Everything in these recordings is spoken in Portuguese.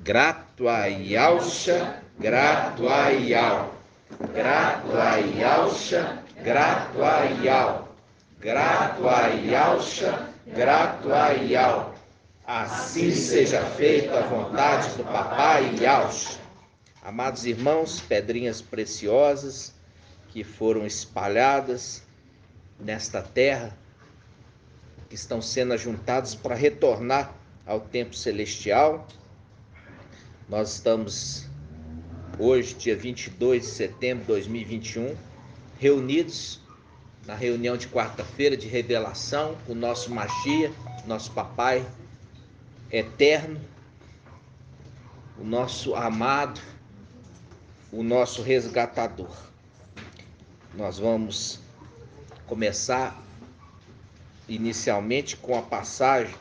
Gratuaialcha, gratuaial. Gratuaialcha, gratuaial. Gratuaialcha, gratuaial. Assim seja feita a vontade do Papai Yalcha. Amados irmãos, pedrinhas preciosas que foram espalhadas nesta terra, que estão sendo ajuntadas para retornar ao tempo celestial. Nós estamos hoje, dia 22 de setembro de 2021, reunidos na reunião de quarta-feira de revelação com o nosso Mashiach, nosso Papai eterno, o nosso amado, o nosso resgatador. Nós vamos começar inicialmente com a passagem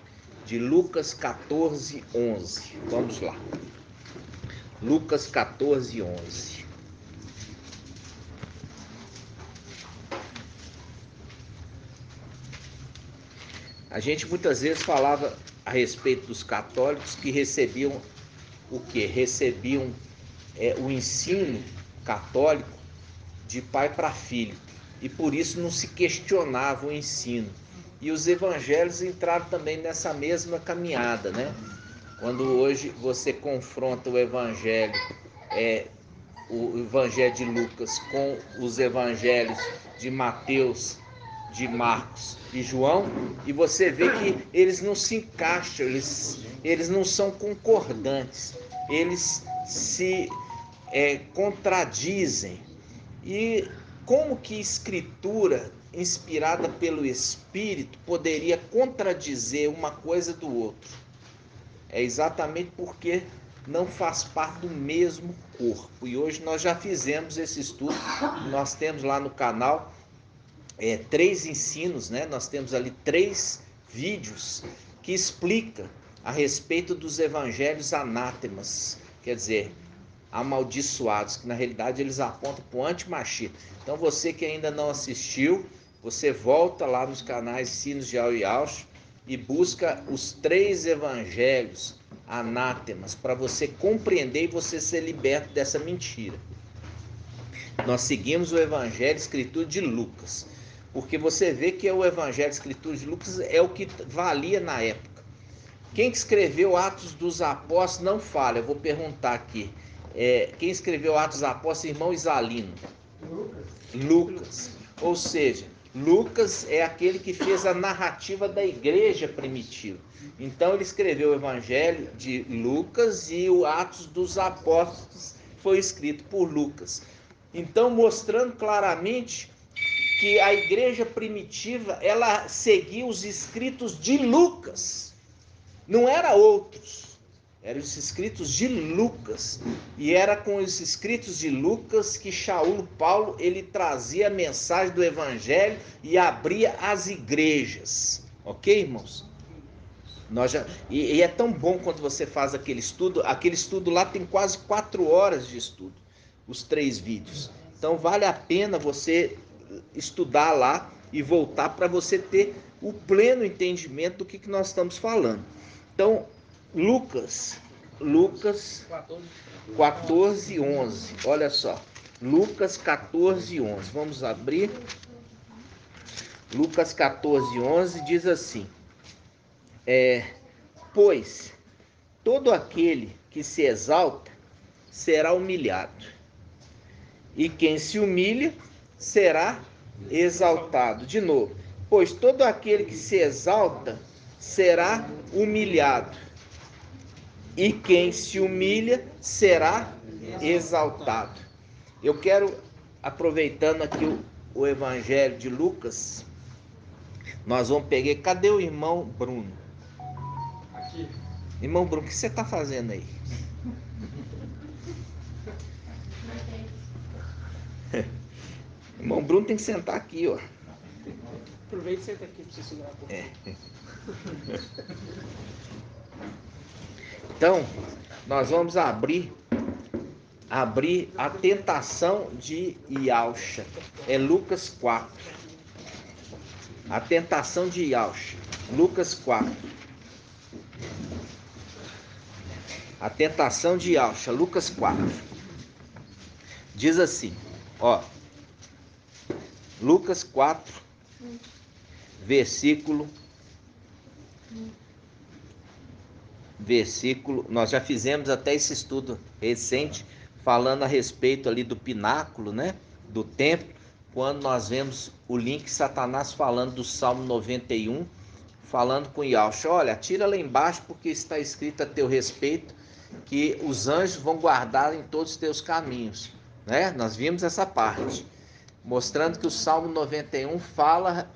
de Lucas 14:11. Vamos lá. Lucas 14:11. A gente muitas vezes falava a respeito dos católicos que recebiam o quê? Recebiam o ensino católico de pai para filho, e por isso não se questionava o ensino. E os evangelhos entraram também nessa mesma caminhada, né? Quando hoje você confronta o evangelho de Lucas com os evangelhos de Mateus, de Marcos e João, e você vê que eles não se encaixam, eles não são concordantes, eles se contradizem. E como que escritura inspirada pelo Espírito poderia contradizer uma coisa do outro? É exatamente porque não faz parte do mesmo corpo. E hoje nós já fizemos esse estudo. Nós temos lá no canal 3 ensinos, né? Nós temos ali 3 vídeos que explicam a respeito dos evangelhos anátemas, quer dizer, amaldiçoados, que na realidade eles apontam para o anti-Mashiach. Então você que ainda não assistiu, você volta lá nos canais Sinos de Al e Yalcha e busca os 3 evangelhos anátemas para você compreender e você ser liberto dessa mentira. Nós seguimos o evangelho escritura de Lucas, porque você vê que o evangelho escritura de Lucas é o que valia na época. Quem que escreveu Atos dos Apóstolos não fala, eu vou perguntar aqui. Quem escreveu Atos dos Apóstolos, irmão Isalino? Lucas. Ou seja, Lucas é aquele que fez a narrativa da igreja primitiva. Então ele escreveu o Evangelho de Lucas e o Atos dos Apóstolos foi escrito por Lucas. Então mostrando claramente que a igreja primitiva ela seguia os escritos de Lucas, não era outros. Eram os escritos de Lucas. E era com os escritos de Lucas que Paulo ele trazia a mensagem do evangelho e abria as igrejas. Ok, irmãos? E é tão bom quando você faz aquele estudo lá tem quase 4 horas de estudo, os 3 vídeos. Então vale a pena você estudar lá e voltar para você ter o pleno entendimento do que nós estamos falando. Então, Lucas 14:11, olha só, Lucas 14:11, vamos abrir, Lucas 14:11 diz assim, pois todo aquele que se exalta será humilhado, e quem se humilha será exaltado. De novo, pois todo aquele que se exalta será humilhado, e quem se humilha será exaltado. Eu quero, aproveitando aqui o evangelho de Lucas, nós vamos pegar, cadê o irmão Bruno? Aqui. Irmão Bruno, o que você está fazendo aí? Irmão Bruno tem que sentar aqui, ó. Aproveita e senta aqui para você segurar um pouco. Então, nós vamos abrir a tentação de Yalcha. É Lucas 4. A tentação de Yalcha. Lucas 4. A tentação de Yahshua, Lucas 4. Diz assim, ó. Lucas 4, versículo, nós já fizemos até esse estudo recente, falando a respeito ali do pináculo, né, do templo, quando nós vemos o link Satanás falando do Salmo 91, falando com Yahshua, olha, tira lá embaixo porque está escrito a teu respeito que os anjos vão guardar em todos os teus caminhos, né? Nós vimos essa parte, mostrando que o Salmo 91 fala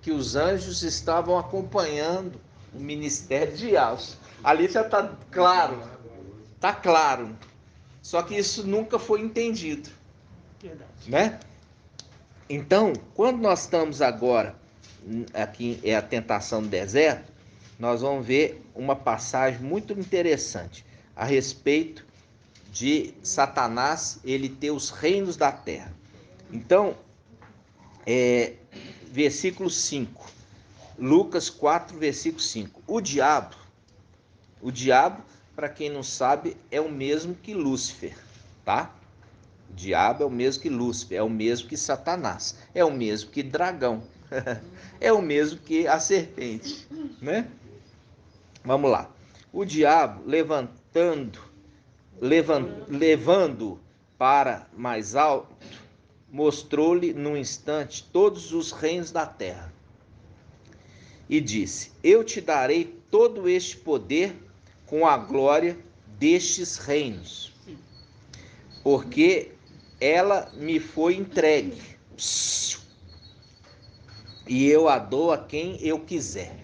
que os anjos estavam acompanhando o ministério de Yahshua. Ali já está claro, está claro. Só que isso nunca foi entendido, né? Então, quando nós estamos agora, aqui é a tentação do deserto, nós vamos ver uma passagem muito interessante a respeito de Satanás, ele ter os reinos da terra. Então, versículo 5, Lucas 4, versículo 5. O diabo, para quem não sabe, é o mesmo que Lúcifer, tá? O diabo é o mesmo que Lúcifer, é o mesmo que Satanás, é o mesmo que dragão, é o mesmo que a serpente, né? Vamos lá. O diabo, levando para mais alto, mostrou-lhe num instante todos os reinos da terra. E disse, eu te darei todo este poder com a glória destes reinos, porque ela me foi entregue, e eu a dou a quem eu quiser.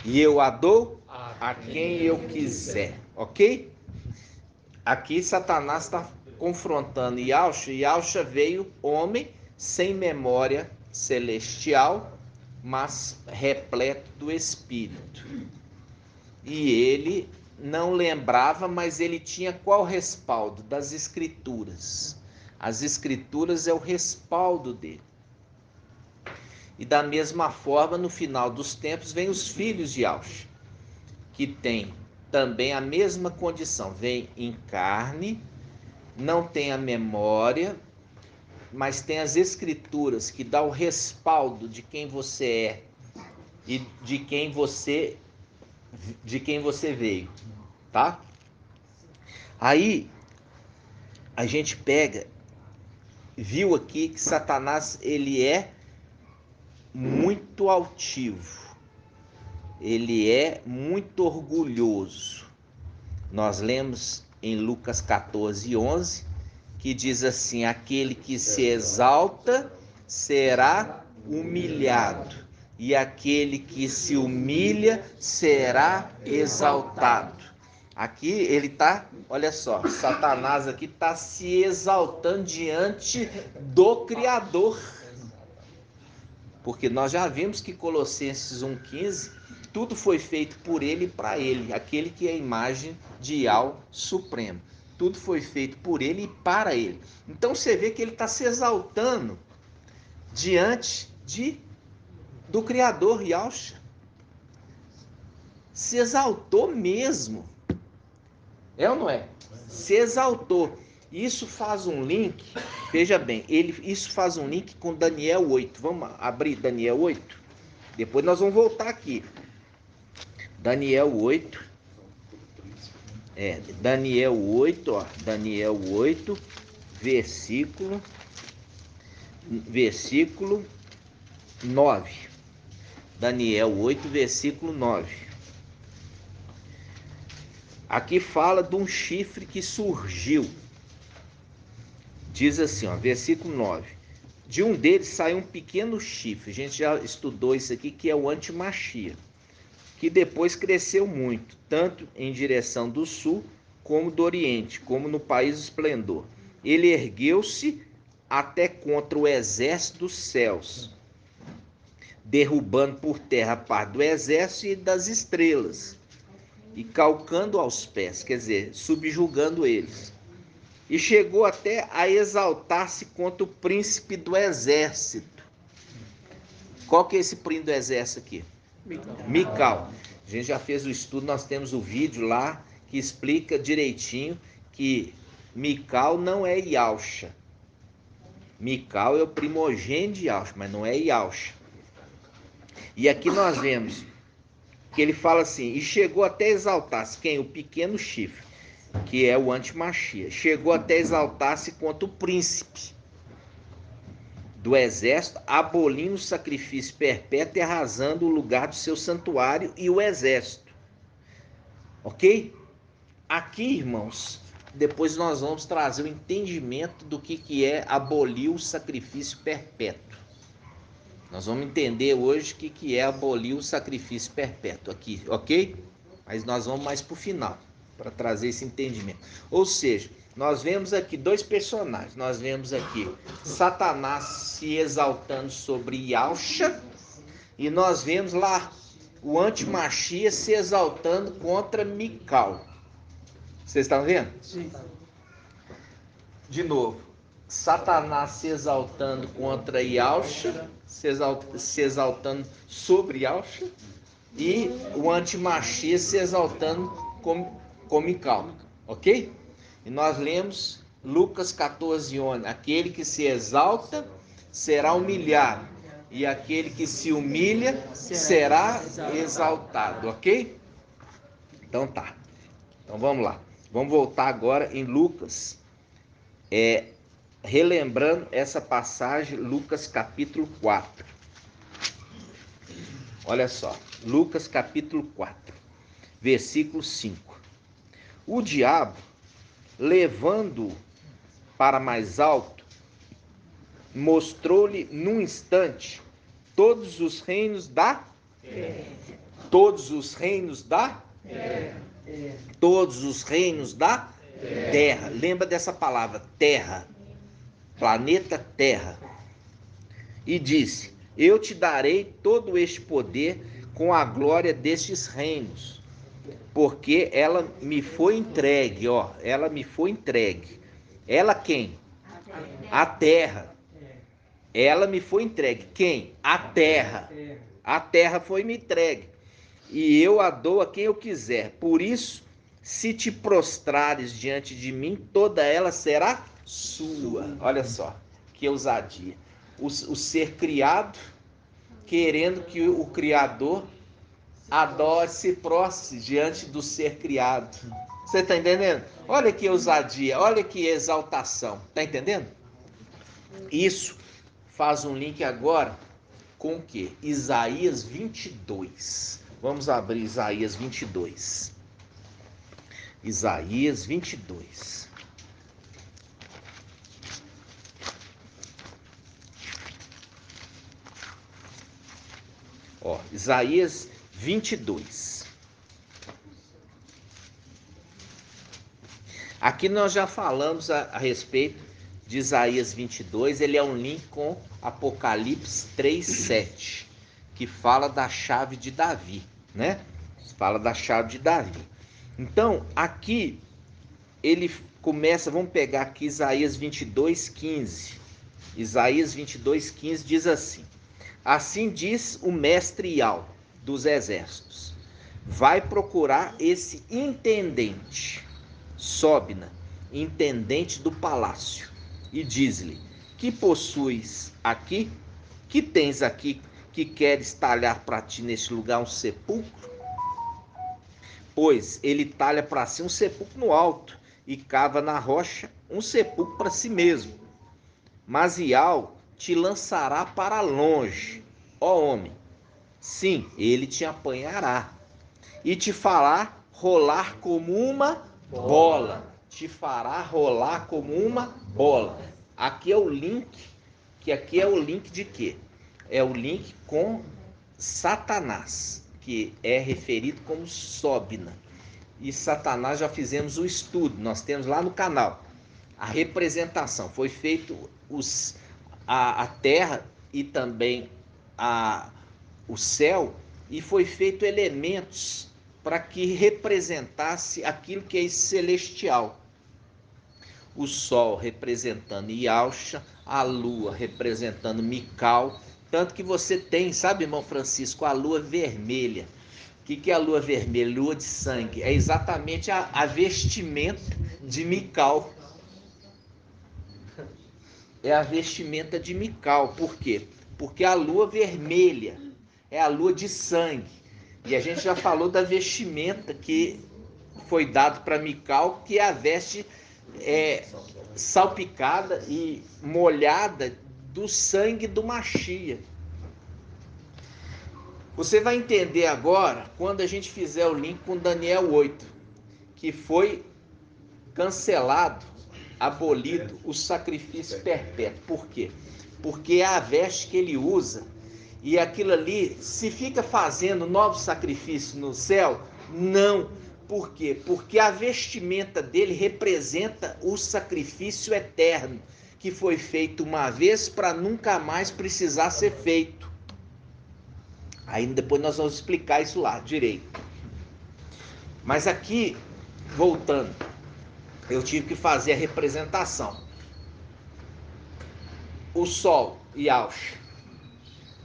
E eu a dou a quem eu quiser, ok? Aqui Satanás está confrontando Yahshua, e Yahshua veio homem sem memória celestial, mas repleto do Espírito. E ele não lembrava, mas ele tinha qual respaldo? Das Escrituras. As Escrituras é o respaldo dele. E da mesma forma, no final dos tempos, vem os filhos de Yahshua, que tem também a mesma condição, vem em carne, não tem a memória, mas tem as Escrituras que dá o respaldo de quem você é e de quem você veio, tá? Aí a gente viu aqui que Satanás, ele é muito altivo, ele é muito orgulhoso. Nós lemos em Lucas 14, 11, que diz assim, aquele que se exalta será humilhado, e aquele que se humilha será exaltado. Aqui ele está, olha só, Satanás aqui está se exaltando diante do Criador. Porque nós já vimos que Colossenses 1,15, tudo foi feito por ele e para ele, aquele que é a imagem de Yahweh Supremo. Tudo foi feito por ele e para ele. Então você vê que ele está se exaltando diante do Criador Yahshua. Se exaltou mesmo. É ou não é? Se exaltou. Isso faz um link, veja bem, isso faz um link com Daniel 8. Vamos abrir Daniel 8? Depois nós vamos voltar aqui. Daniel 8. Daniel 8, ó. Daniel 8, versículo 9. Daniel 8, versículo 9. Aqui fala de um chifre que surgiu. Diz assim, ó, versículo 9. De um deles saiu um pequeno chifre. A gente já estudou isso aqui, que é o Antimachia, que depois cresceu muito, tanto em direção do sul, como do oriente, como no país do esplendor. Ele ergueu-se até contra o exército dos céus, derrubando por terra a parte do exército e das estrelas, e calcando aos pés, quer dizer, subjugando eles. E chegou até a exaltar-se contra o príncipe do exército. Qual que é esse príncipe do exército aqui? Mical. A gente já fez o estudo, nós temos o vídeo lá que explica direitinho que Mical não é Yalcha. Mical é o primogênito de Yalcha, mas não é Yalcha. E aqui nós vemos que ele fala assim, e chegou até exaltar-se, quem? O pequeno chifre, que é o antimachia. Chegou até exaltar-se contra o príncipe do exército, abolindo o sacrifício perpétuo e arrasando o lugar do seu santuário e o exército. Ok? Aqui, irmãos, depois nós vamos trazer o entendimento do que é abolir o sacrifício perpétuo. Nós vamos entender hoje o que é abolir o sacrifício perpétuo aqui, ok? Mas nós vamos mais para o final, para trazer esse entendimento. Ou seja, nós vemos aqui dois personagens. Nós vemos aqui Satanás se exaltando sobre Yalcha, e nós vemos lá o antimachia se exaltando contra Mical. Vocês estão vendo? Sim. De novo, Satanás se exaltando contra Yalcha, se exaltando sobre Yalcha, e o antimachia se exaltando com Mical, ok? E nós lemos Lucas 14:11, aquele que se exalta será humilhado, e aquele que se humilha será exaltado, ok? Então tá, então vamos lá, vamos voltar agora em Lucas, relembrando essa passagem, Lucas capítulo 4. Olha só, Lucas capítulo 4, versículo 5. O diabo, levando-o para mais alto, mostrou-lhe num instante todos os reinos da terra. Todos os reinos da terra. Todos os reinos da terra. Lembra dessa palavra, terra. Planeta Terra. E disse: eu te darei todo este poder com a glória destes reinos, porque ela me foi entregue, ó, ela me foi entregue. Ela quem? A terra. Ela me foi entregue. Quem? A terra. A terra foi me entregue. E eu a dou a quem eu quiser. Por isso, se te prostrares diante de mim, toda ela será sua. Olha só, que ousadia. O ser criado querendo que o Criador adore, se prostre diante do ser criado. Você está entendendo? Olha que ousadia, olha que exaltação. Está entendendo? Isso faz um link agora com o que? Isaías 22. Vamos abrir Isaías 22. Isaías 22. Ó, Isaías 22. Aqui nós já falamos a respeito de Isaías 22, ele é um link com Apocalipse 3:7, que fala da chave de Davi, né? Fala da chave de Davi. Então, aqui ele começa, vamos pegar aqui Isaías 22:15. Isaías 22:15 diz assim: assim diz o mestre Ial dos exércitos, vai procurar esse intendente, Sobna, intendente do palácio, e diz-lhe: que possuis aqui? Que tens aqui que queres talhar para ti neste lugar um sepulcro? Pois ele talha para si um sepulcro no alto e cava na rocha um sepulcro para si mesmo. Mas Ial te lançará para longe, ó homem. Sim, ele te apanhará e te fará rolar como uma bola. Te fará rolar como uma bola. Aqui é o link, que aqui é o link de quê? É o link com Satanás, que é referido como Sobna. E Satanás já fizemos o estudo, nós temos lá no canal. A representação foi feito a terra e também o céu, e foi feito elementos para que representasse aquilo que é celestial. O sol representando Yalcha, a lua representando Mical, tanto que você tem, sabe, irmão Francisco, a lua vermelha. que é a lua vermelha? Lua de sangue. É exatamente a vestimenta de Mical. É a vestimenta de Mical. Por quê? Porque a lua vermelha é a lua de sangue. E a gente já falou da vestimenta que foi dado para Mical, que é a veste salpicada e molhada do sangue do Machia. Você vai entender agora quando a gente fizer o link com Daniel 8, que foi cancelado, abolido o sacrifício perpétuo. Por quê? Porque é a veste que ele usa, e aquilo ali, se fica fazendo novos sacrifícios no céu, não. Por quê? Porque a vestimenta dele representa o sacrifício eterno, que foi feito uma vez para nunca mais precisar ser feito. Aí depois nós vamos explicar isso lá direito. Mas aqui, voltando, eu tive que fazer a representação. O Sol, Yaush,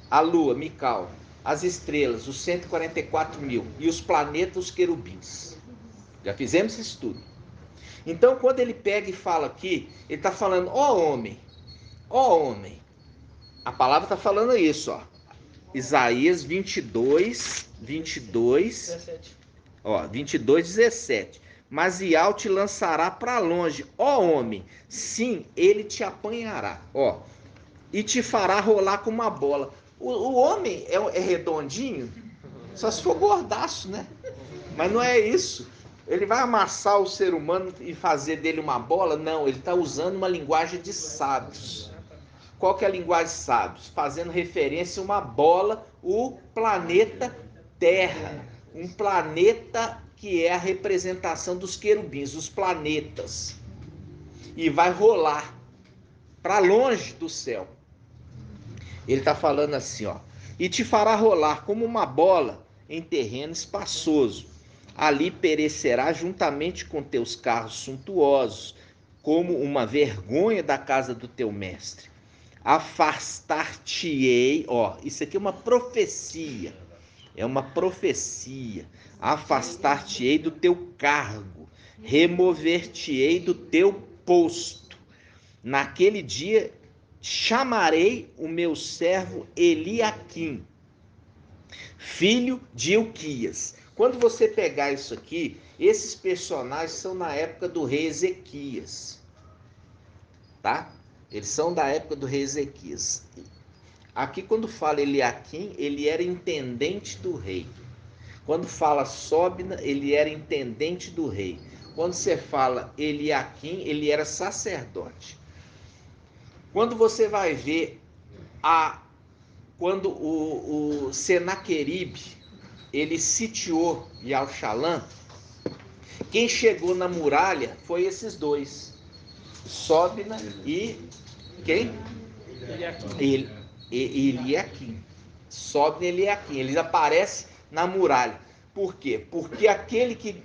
a Lua, Mical, as estrelas, os 144 mil, e os planetas, os querubins. Já fizemos esse estudo. Então, quando ele pega e fala aqui, ele está falando, ó homem, a palavra está falando isso, ó. Isaías 22, 17. 22, 17. Mas Ial te lançará para longe, ó homem, sim, ele te apanhará, ó, e te fará rolar com uma bola. O homem é redondinho, só se for gordaço, né? Mas não é isso. Ele vai amassar o ser humano e fazer dele uma bola? Não, ele está usando uma linguagem de sábios. Qual que é a linguagem de sábios? Fazendo referência a uma bola, o planeta Terra. Um planeta que é a representação dos querubins, os planetas. E vai rolar para longe do céu. Ele está falando assim, ó. E te fará rolar como uma bola em terreno espaçoso. Ali perecerá juntamente com teus carros suntuosos, como uma vergonha da casa do teu mestre. Afastar-te-ei, ó, isso aqui é uma profecia. É uma profecia. Afastar-te-ei do teu cargo, remover-te-ei do teu posto. Naquele dia chamarei o meu servo Eliaquim, filho de Ilquias. Quando você pegar isso aqui, esses personagens são na época do rei Ezequias, tá? Eles são da época do rei Ezequias. Aqui quando fala Eliaquim, ele era intendente do rei. Quando fala Sobna, ele era intendente do rei. Quando você fala Eliaquim, ele era sacerdote. Quando você vai ver quando o Senaqueribe ele sitiou Yalxalã, quem chegou na muralha foi esses dois, Sobna e quem? Eliaquim. Sobna e Eliaquim. Eles aparecem na muralha. Por quê? Porque aquele que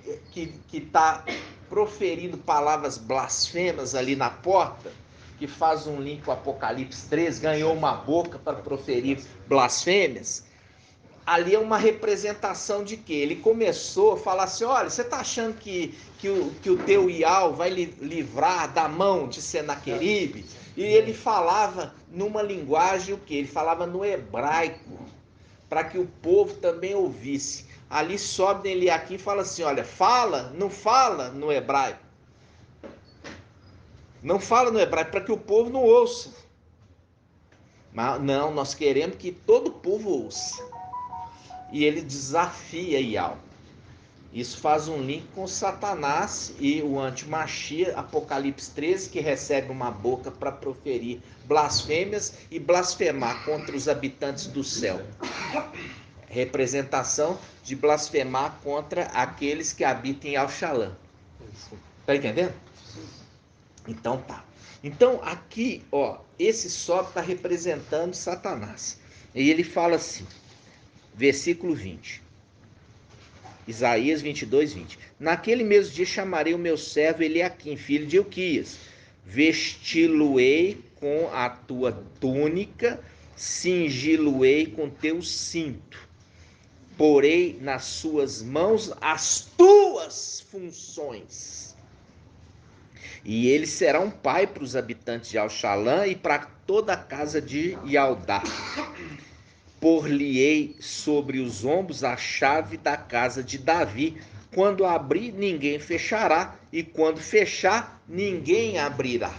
está proferindo palavras blasfemas ali na porta, que faz um link com Apocalipse 13, ganhou uma boca para proferir blasfêmias, ali é uma representação de quê? Ele começou a falar assim, olha, você está achando que o teu Ial vai livrar da mão de Senaqueribe? E ele falava numa linguagem o quê? Ele falava no hebraico, para que o povo também ouvisse. Ali sobe ele aqui e fala assim, olha, não fala no hebraico. Não fala no hebraico, para que o povo não ouça. Mas não, nós queremos que todo o povo ouça. E ele desafia Ial. Isso faz um link com Satanás e o antimachia, Apocalipse 13, que recebe uma boca para proferir blasfêmias e blasfemar contra os habitantes do céu. Representação de blasfemar contra aqueles que habitam em Yalxalã. Tá entendendo? Então tá. Então aqui, ó, esse sobe está representando Satanás. E ele fala assim, versículo 20. Isaías 22, 20. Naquele mesmo dia chamarei o meu servo Eliaquim, filho de Ilquias. Vesti-lo-ei com a tua túnica, cingi-lo-ei com teu cinto. porei nas suas mãos as tuas funções. E ele será um pai para os habitantes de Alxalã e para toda a casa de Ialdá. Por-lhe-ei sobre os ombros a chave da casa de Davi. Quando abrir, ninguém fechará, e quando fechar, ninguém abrirá.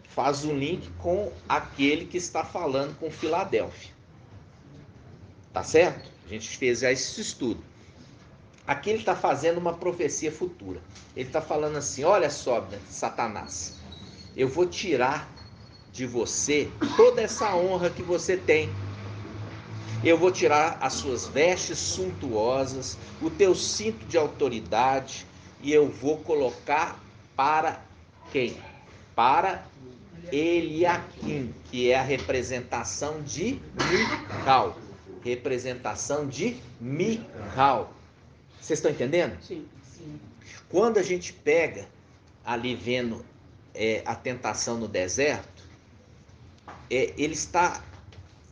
Faz um link com aquele que está falando com Filadélfia. Tá certo? A gente fez já esse estudo. Aqui ele está fazendo uma profecia futura. Ele está falando assim, olha só, Satanás, eu vou tirar de você toda essa honra que você tem. Eu vou tirar as suas vestes suntuosas, o teu cinto de autoridade, e eu vou colocar para quem? Para Eliaquim, que é a representação de Mical. Representação de Mical. Vocês estão entendendo? Sim. Quando a gente pega ali vendo a tentação no deserto,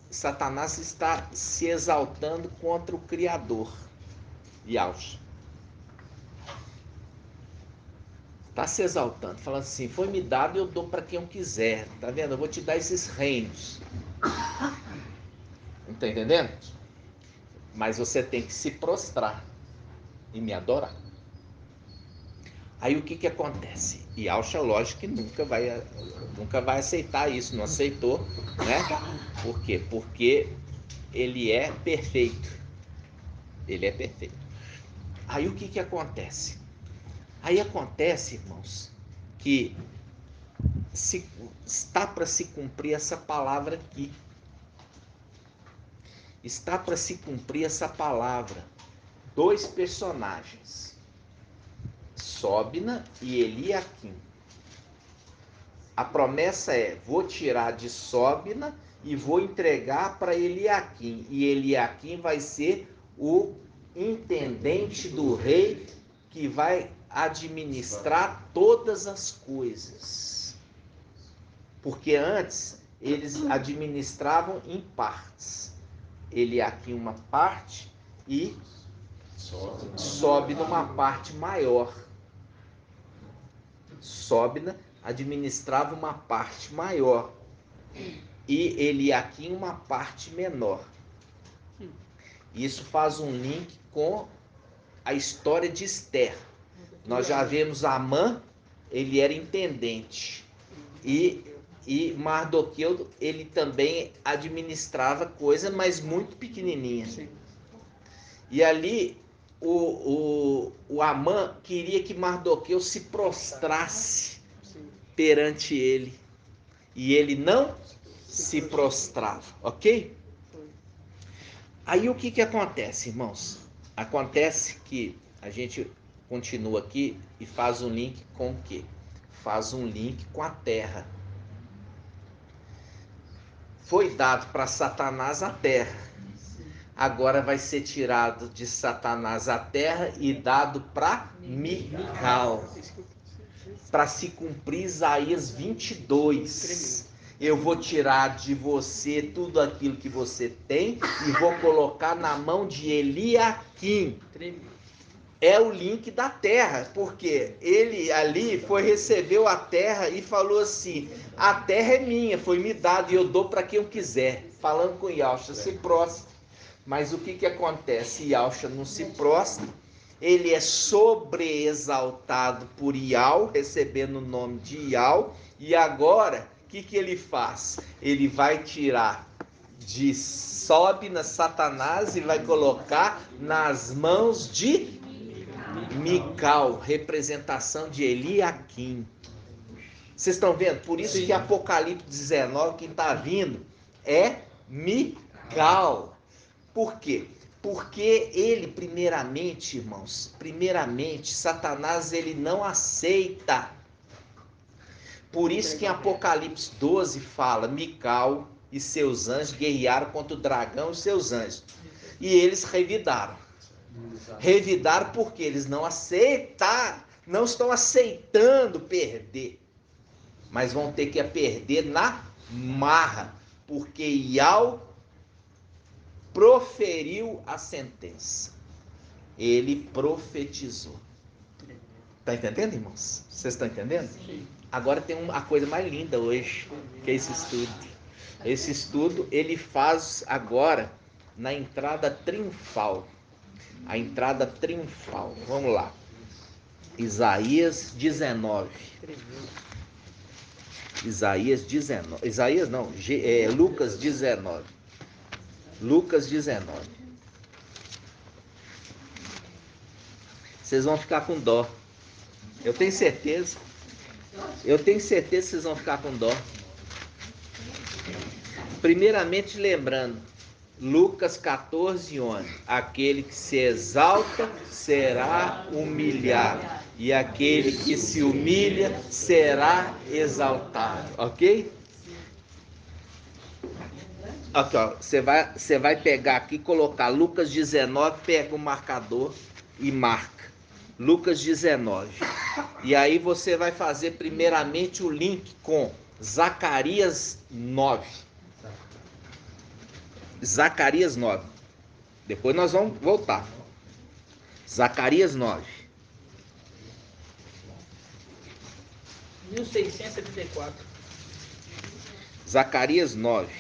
Satanás está se exaltando contra o Criador, Yahshua. Está se exaltando, falando assim, foi me dado e eu dou para quem eu quiser, tá vendo? Eu vou te dar esses reinos. Não está entendendo? Mas você tem que se prostrar e me adorar. Aí o que acontece? Yahshua, lógico que nunca vai aceitar isso, não aceitou, né? Por quê? Porque ele é perfeito. Ele é perfeito. Aí o que acontece? Aí acontece, irmãos, que está para se cumprir essa palavra aqui. Está para se cumprir essa palavra. Dois personagens, Sobna e Eliaquim. A promessa é, vou tirar de Sobna e vou entregar para Eliaquim. E Eliaquim vai ser o intendente do rei que vai administrar todas as coisas. Porque antes eles administravam em partes. Eliaquim uma parte e Sobna uma parte maior. Sobna administrava uma parte maior e Eliaquim uma parte menor. Isso faz um link com a história de Esther. Nós já vemos Amã, ele era intendente, e Mardoqueu, ele também administrava coisa, mas muito pequenininha. E ali o Amã queria que Mardoqueu se prostrasse perante ele, e ele não se prostrava, ok? Aí o que acontece, irmãos? Acontece que a gente continua aqui e faz um link com o quê? Faz um link com a terra. Foi dado para Satanás a terra. Agora vai ser tirado de Satanás a terra e dado para Mical. Para se cumprir Isaías 22. Eu vou tirar de você tudo aquilo que você tem e vou colocar na mão de Eliaquim. É o link da terra, porque ele ali recebeu a terra e falou assim, a terra é minha, foi me dada e eu dou para quem eu quiser. Falando com Yahshua, se prostra. Mas o que acontece? Yahshua não se prostra, ele é sobreexaltado por Yahweh, recebendo o nome de Yahweh, e agora, o que ele faz? Ele vai tirar de Sobna Satanás e vai colocar nas mãos de Mical, representação de Eliaquim. Vocês estão vendo? Por isso que Apocalipse 19, quem está vindo é Mical. Por quê? Porque ele, primeiramente, irmãos, Satanás, ele não aceita. Por isso que em Apocalipse 12 fala, Mical e seus anjos guerrearam contra o dragão e seus anjos. E eles revidaram. Revidaram porque eles não estão aceitando perder. Mas vão ter que perder na marra. Porque Yahweh proferiu a sentença. Ele profetizou. Está entendendo, irmãos? Vocês estão entendendo? Sim. Agora tem uma coisa mais linda hoje, que é esse estudo. Esse estudo ele faz agora na entrada triunfal. A entrada triunfal. Vamos lá. Isaías 19. Isaías 19. Isaías não, Lucas 19. Lucas 19. Vocês vão ficar com dó. Eu tenho certeza. Eu tenho certeza que vocês vão ficar com dó. Primeiramente lembrando, Lucas 14, 11. Aquele que se exalta será humilhado, e aquele que se humilha será exaltado. Ok? Aqui, ó, você vai pegar aqui, colocar Lucas 19, pega o marcador e marca. Lucas 19. E aí você vai fazer primeiramente o link com Zacarias 9. Zacarias 9. Depois nós vamos voltar. Zacarias 9. 1674. Zacarias 9.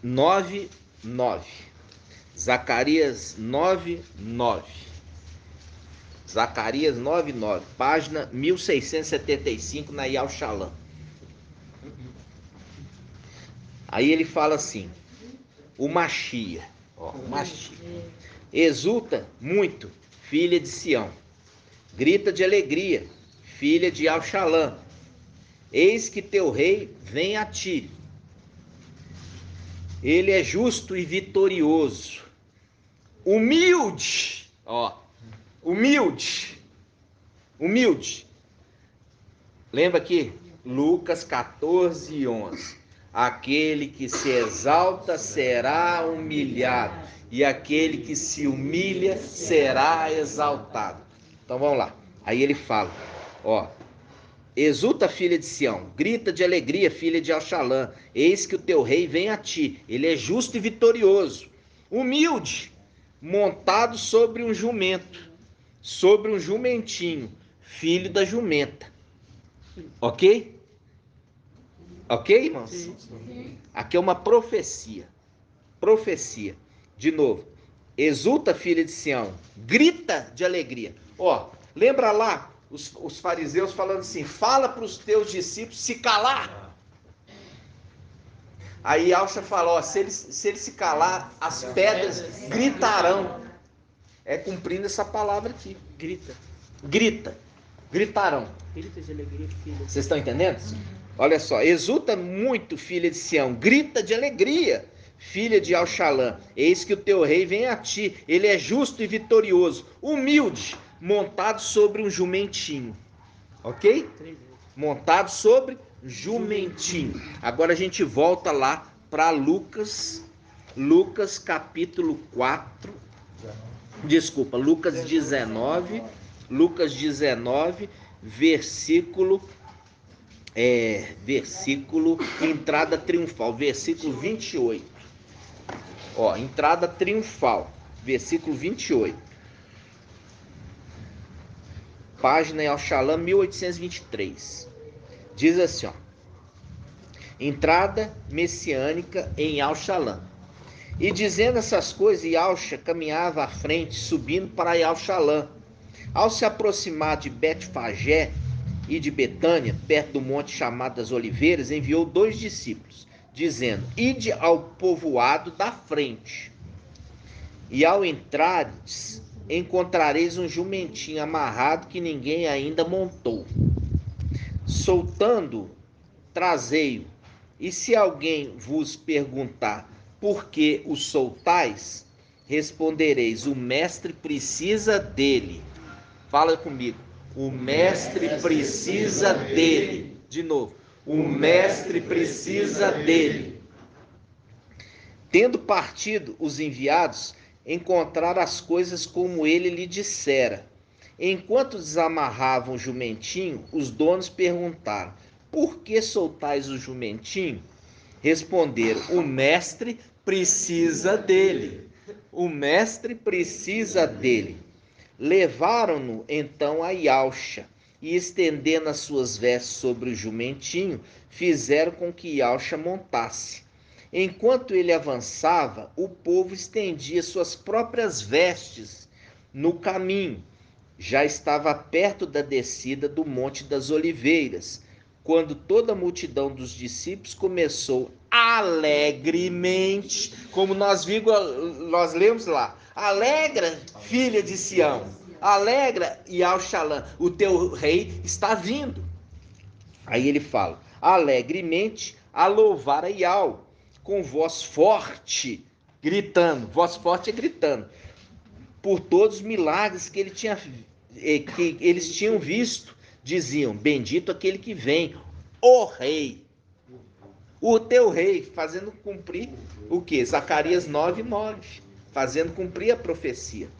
Nove. Zacarias 9, 9. Zacarias 9, 9. Página 1675 na Yal Shalom. Aí ele fala assim: o Machia, o Machia, exulta muito, filha de Sião, grita de alegria, filha de Yal Shalom. Eis que teu rei vem a ti. Ele é justo e vitorioso, humilde, humilde. Lembra aqui? Lucas 14, 11. Aquele que se exalta será humilhado, e aquele que se humilha será exaltado. Então vamos lá. Aí ele fala, exulta, filha de Sião, grita de alegria, filha de Alxalã, eis que o teu rei vem a ti, ele é justo e vitorioso, humilde, montado sobre um jumento, sobre um jumentinho, filho da jumenta. Ok? Ok, irmãos? Sim. Aqui é uma profecia. Profecia. De novo. Exulta, filha de Sião. Grita de alegria. Lembra lá os fariseus falando assim: fala para os teus discípulos se calar. Aí Alxa fala: se ele se calar, as pedras gritarão. É cumprindo essa palavra aqui. Grita. Gritarão. Grita de alegria, filha. Vocês estão entendendo? Olha só, exulta muito, filha de Sião, grita de alegria, filha de Alxalã, eis que o teu rei vem a ti, ele é justo e vitorioso, humilde, montado sobre um jumentinho, ok? Montado sobre jumentinho. Agora a gente volta lá para Lucas capítulo 4, Lucas 19, versículo, entrada triunfal, versículo 28. Entrada triunfal, versículo 28. Página em Alxalã 1823. Diz assim, entrada messiânica em Alxalã. E dizendo essas coisas, Yalxa caminhava à frente, subindo para Alxalã. Ao se aproximar de Betfagé e de Betânia, perto do monte chamado das Oliveiras, enviou 2 discípulos, dizendo: ide ao povoado da frente, e ao entrares, encontrareis um jumentinho amarrado que ninguém ainda montou. Soltando, trazei-o, e se alguém vos perguntar por que o soltais, respondereis: o mestre precisa dele. Fala comigo. O mestre precisa dele. De novo. O mestre precisa dele. Tendo partido os enviados, encontraram as coisas como ele lhe dissera. Enquanto desamarravam o jumentinho, os donos perguntaram: por que soltais o jumentinho? Responderam, o mestre precisa dele. O mestre precisa dele. Levaram-no então a Yalcha, e estendendo as suas vestes sobre o jumentinho, fizeram com que Yalcha montasse. Enquanto ele avançava, o povo estendia suas próprias vestes no caminho. Já estava perto da descida do Monte das Oliveiras, quando toda a multidão dos discípulos começou alegremente, como nós lemos lá, alegra, filha de Sião, alegra, Yalchalã, o teu rei está vindo. Aí ele fala, alegremente a louvar a Yal, com voz forte, gritando, voz forte é gritando, por todos os milagres que eles tinham visto, diziam, bendito aquele que vem, o rei, o teu rei, fazendo cumprir o que? Zacarias 9:9, fazendo cumprir a profecia.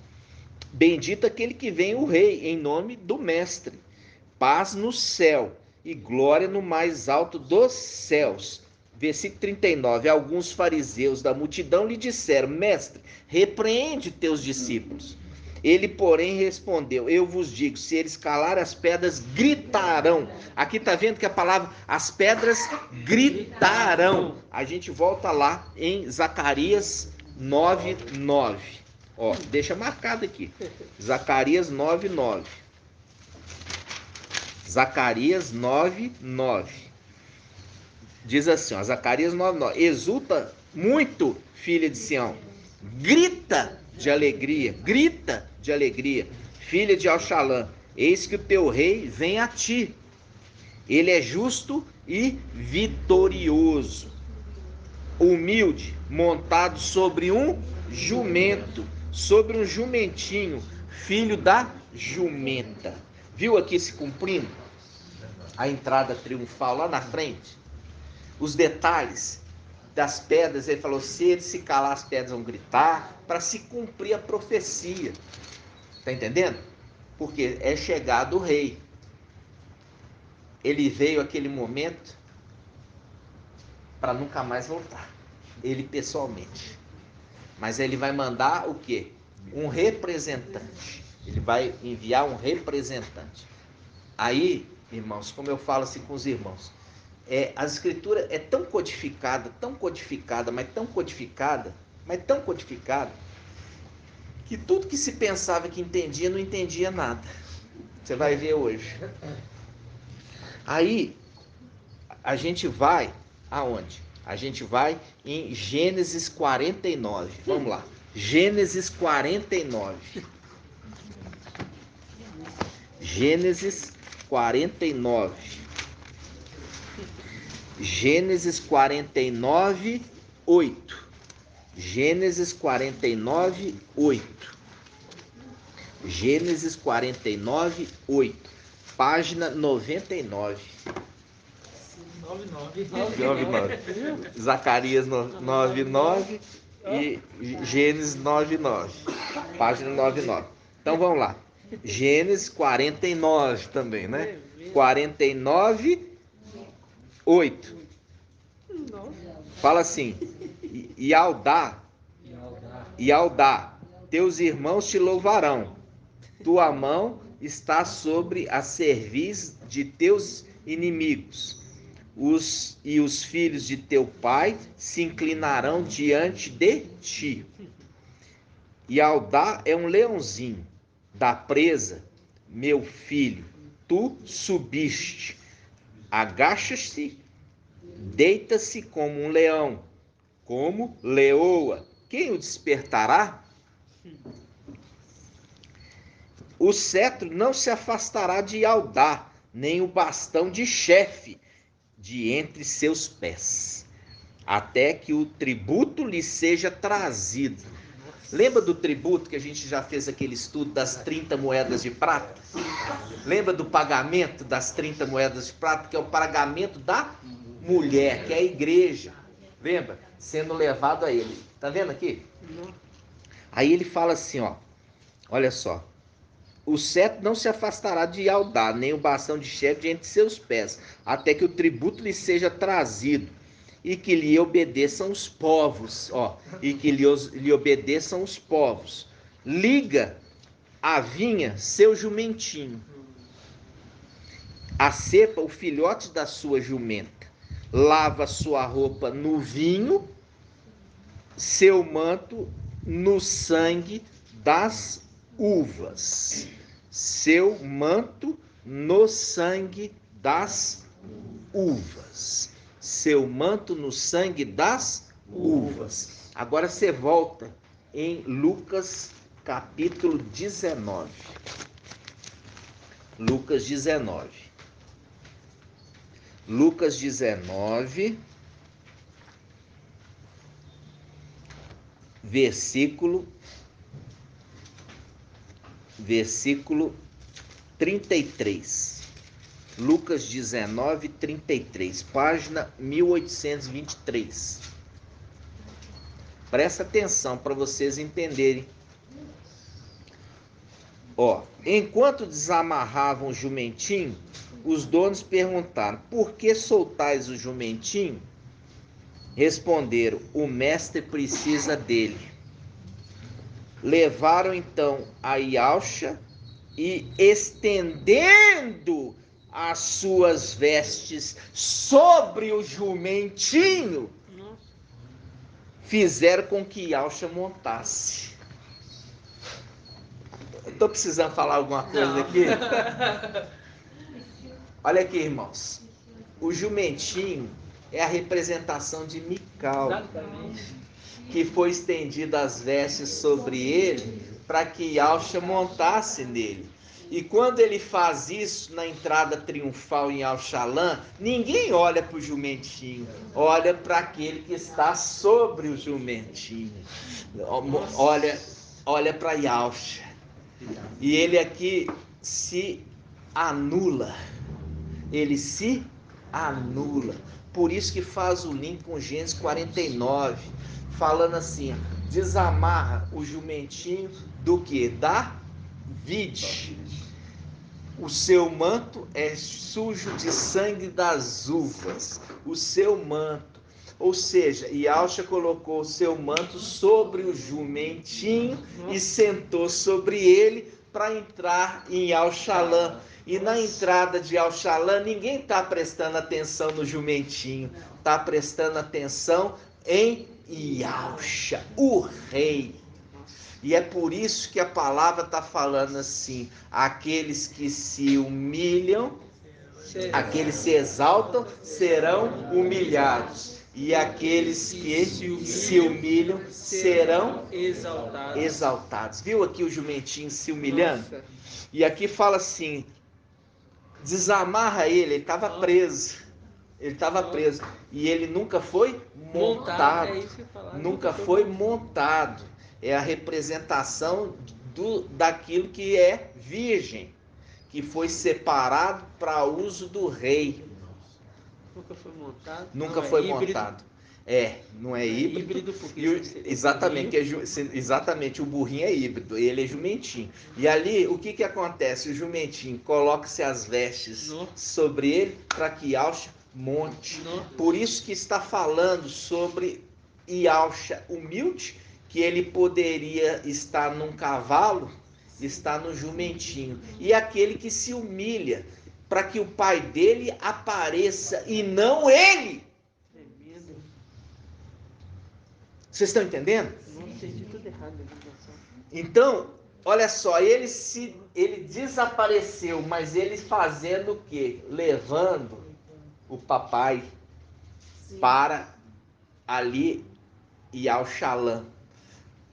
Bendito aquele que vem, o rei, em nome do mestre, paz no céu e glória no mais alto dos céus. Versículo 39, alguns fariseus da multidão lhe disseram, mestre, repreende teus discípulos. Ele, porém, respondeu, eu vos digo, se eles calarem, as pedras gritarão. Aqui está vendo que a palavra, as pedras gritarão. A gente volta lá em Zacarias 9:9. Ó, deixa marcado aqui. Zacarias 9:9. Zacarias 9:9. Diz assim, ó, Zacarias 9:9. Exulta muito, filha de Sião. Grita de alegria, filha de Yalchalã, eis que o teu rei vem a ti. Ele é justo e vitorioso, humilde, montado sobre um jumento, sobre um jumentinho, filho da jumenta. Viu aqui se cumprindo a entrada triunfal lá na frente? Os detalhes das pedras, ele falou, se ele se calar, as pedras vão gritar, para se cumprir a profecia. Está entendendo? Porque é chegado o rei. Ele veio aquele momento para nunca mais voltar. Ele pessoalmente. Mas ele vai mandar o quê? Um representante. Ele vai enviar um representante. Aí, irmãos, como eu falo assim com os irmãos, a escritura é tão codificada, mas tão codificada, que tudo que se pensava que entendia, não entendia nada. Você vai ver hoje. Aí, a gente vai aonde? A gente vai em Gênesis 49. Vamos lá. Gênesis 49. Gênesis 49. Gênesis 49, 8. Gênesis 49, 8. Gênesis 49, 8. Página 99. 99. Zacarias 9:9 e Gênesis 9:9. Página 99. Então vamos lá. Gênesis 49 também, né? 49, 8. Fala assim, Yaldá, teus irmãos te louvarão, tua mão está sobre a cerviz de teus inimigos, os filhos de teu pai se inclinarão diante de ti. Yaldá é um leãozinho da presa, meu filho, tu subiste, agacha-se, deita-se como um leão, como leoa. Quem o despertará? O cetro não se afastará de Yaldá, nem o bastão de chefe de entre seus pés, até que o tributo lhe seja trazido. Lembra do tributo que a gente já fez aquele estudo das 30 moedas de prata? Lembra do pagamento das 30 moedas de prata, que é o pagamento da mulher, que é a igreja. Lembra? Sendo levado a ele. Tá vendo aqui? Aí ele fala assim, ó. Olha só. o cetro não se afastará de Jaldá, nem o bastão de chefe de entre seus pés, até que o tributo lhe seja trazido, e que lhe obedeçam os povos, e que lhe obedeçam os povos. Liga a vinha seu jumentinho, a cepa o filhote da sua jumenta, lava sua roupa no vinho, seu manto no sangue das uvas. Seu manto no sangue das uvas. Seu manto no sangue das uvas. Agora você volta em Lucas capítulo 19. Lucas 19. Lucas 19, versículo 33. Lucas 19, 33, página 1823. Presta atenção para vocês entenderem. Enquanto desamarravam o jumentinho, os donos perguntaram: por que soltais o jumentinho? Responderam: o mestre precisa dele. Levaram então a Ialcha e, estendendo as suas vestes sobre o jumentinho, fizeram com que Ialcha montasse. Estou precisando falar alguma coisa aqui? Olha aqui, irmãos. O jumentinho é a representação de Mical, que foi estendida as vestes sobre ele para que Ialcha montasse nele. E quando ele faz isso na entrada triunfal em Alchalã, ninguém olha para o jumentinho, olha para aquele que está sobre o jumentinho. Olha para Ialcha. E ele aqui se anula. Ele se anula. Por isso que faz o link com Gênesis 49, falando assim: desamarra o jumentinho do que? Da vide. O seu manto é sujo de sangue das uvas. O seu manto. Ou seja, Ialcha colocou o seu manto sobre o jumentinho e sentou sobre ele para entrar em Alchalã. E na entrada de Alchalã, ninguém está prestando atenção no jumentinho, está prestando atenção em Ialcha, o rei. E é por isso que a palavra está falando assim: aqueles que se humilham, aqueles que se exaltam, serão humilhados. E aqueles que se humilham serão exaltados. Viu aqui o jumentinho se humilhando? Nossa. E aqui fala assim: desamarra ele estava preso. Ele estava preso. E ele nunca foi montado. Nunca foi montado. É a representação daquilo que é virgem, que foi separado para uso do rei. Nunca foi montado. Nunca foi montado. Não é híbrido porque exatamente, o burrinho é híbrido, ele é jumentinho. E ali, o que acontece? O jumentinho coloca-se as vestes sobre ele para que Ialcha monte. Por isso que está falando sobre Ialcha humilde, que ele poderia estar num cavalo, está no jumentinho. E aquele que se humilha para que o pai dele apareça e não ele. Vocês estão entendendo? Não entendi tudo errado. Então, olha só, ele desapareceu, mas ele fazendo o quê? Levando o papai para ali e Alchalã.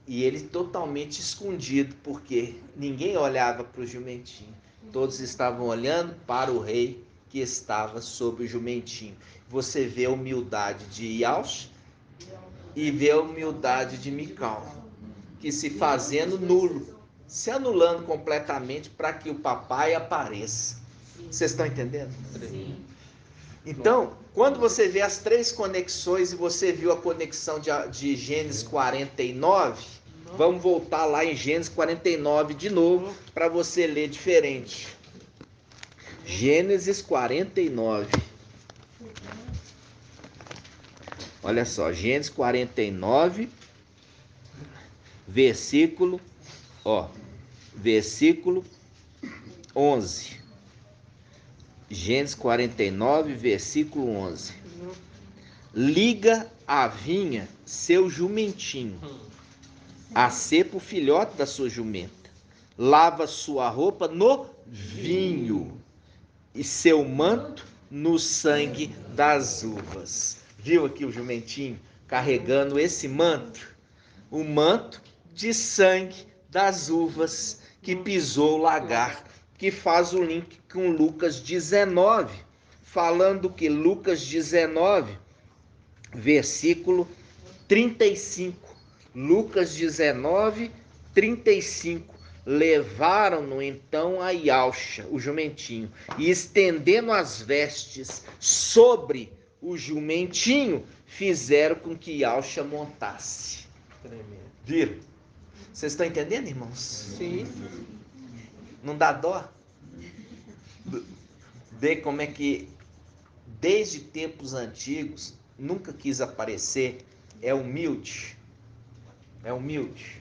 E ele totalmente escondido, porque ninguém olhava para o jumentinho. Todos estavam olhando para o rei que estava sobre o jumentinho. Você vê a humildade de Ialcha e vê a humildade de Mical, que se fazendo nulo, se anulando completamente para que o papai apareça. Vocês estão entendendo? Sim. Então, quando você vê as três conexões e você viu a conexão de Gênesis 49, Vamos voltar lá em Gênesis 49 de novo, para você ler diferente. Gênesis 49. Olha só, Gênesis 49, versículo 11. Gênesis 49, versículo 11. Liga a vinha seu jumentinho, a cepo o filhote da sua jumenta. Lava sua roupa no vinho e seu manto no sangue das uvas. Viu aqui o jumentinho carregando esse manto? O manto de sangue das uvas que pisou o lagar, que faz o link com Lucas 19, falando que Lucas 19, versículo 35. Lucas 19, 35. Levaram-no então a Ialcha, o jumentinho, e estendendo as vestes sobre o jumentinho, fizeram com que Ialcha montasse. Viram? Vocês estão entendendo, irmãos? Sim. Não dá dó? Vê como é que, desde tempos antigos, nunca quis aparecer, é humilde. É humilde.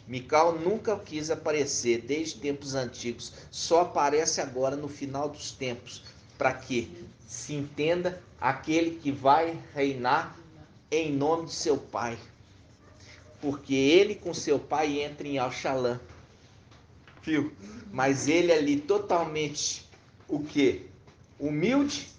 Mical nunca quis aparecer desde tempos antigos, só aparece agora no final dos tempos, para que se entenda aquele que vai reinar em nome de seu pai, porque ele com seu pai entra em Alxalã, viu? Mas ele ali totalmente o quê? Humilde,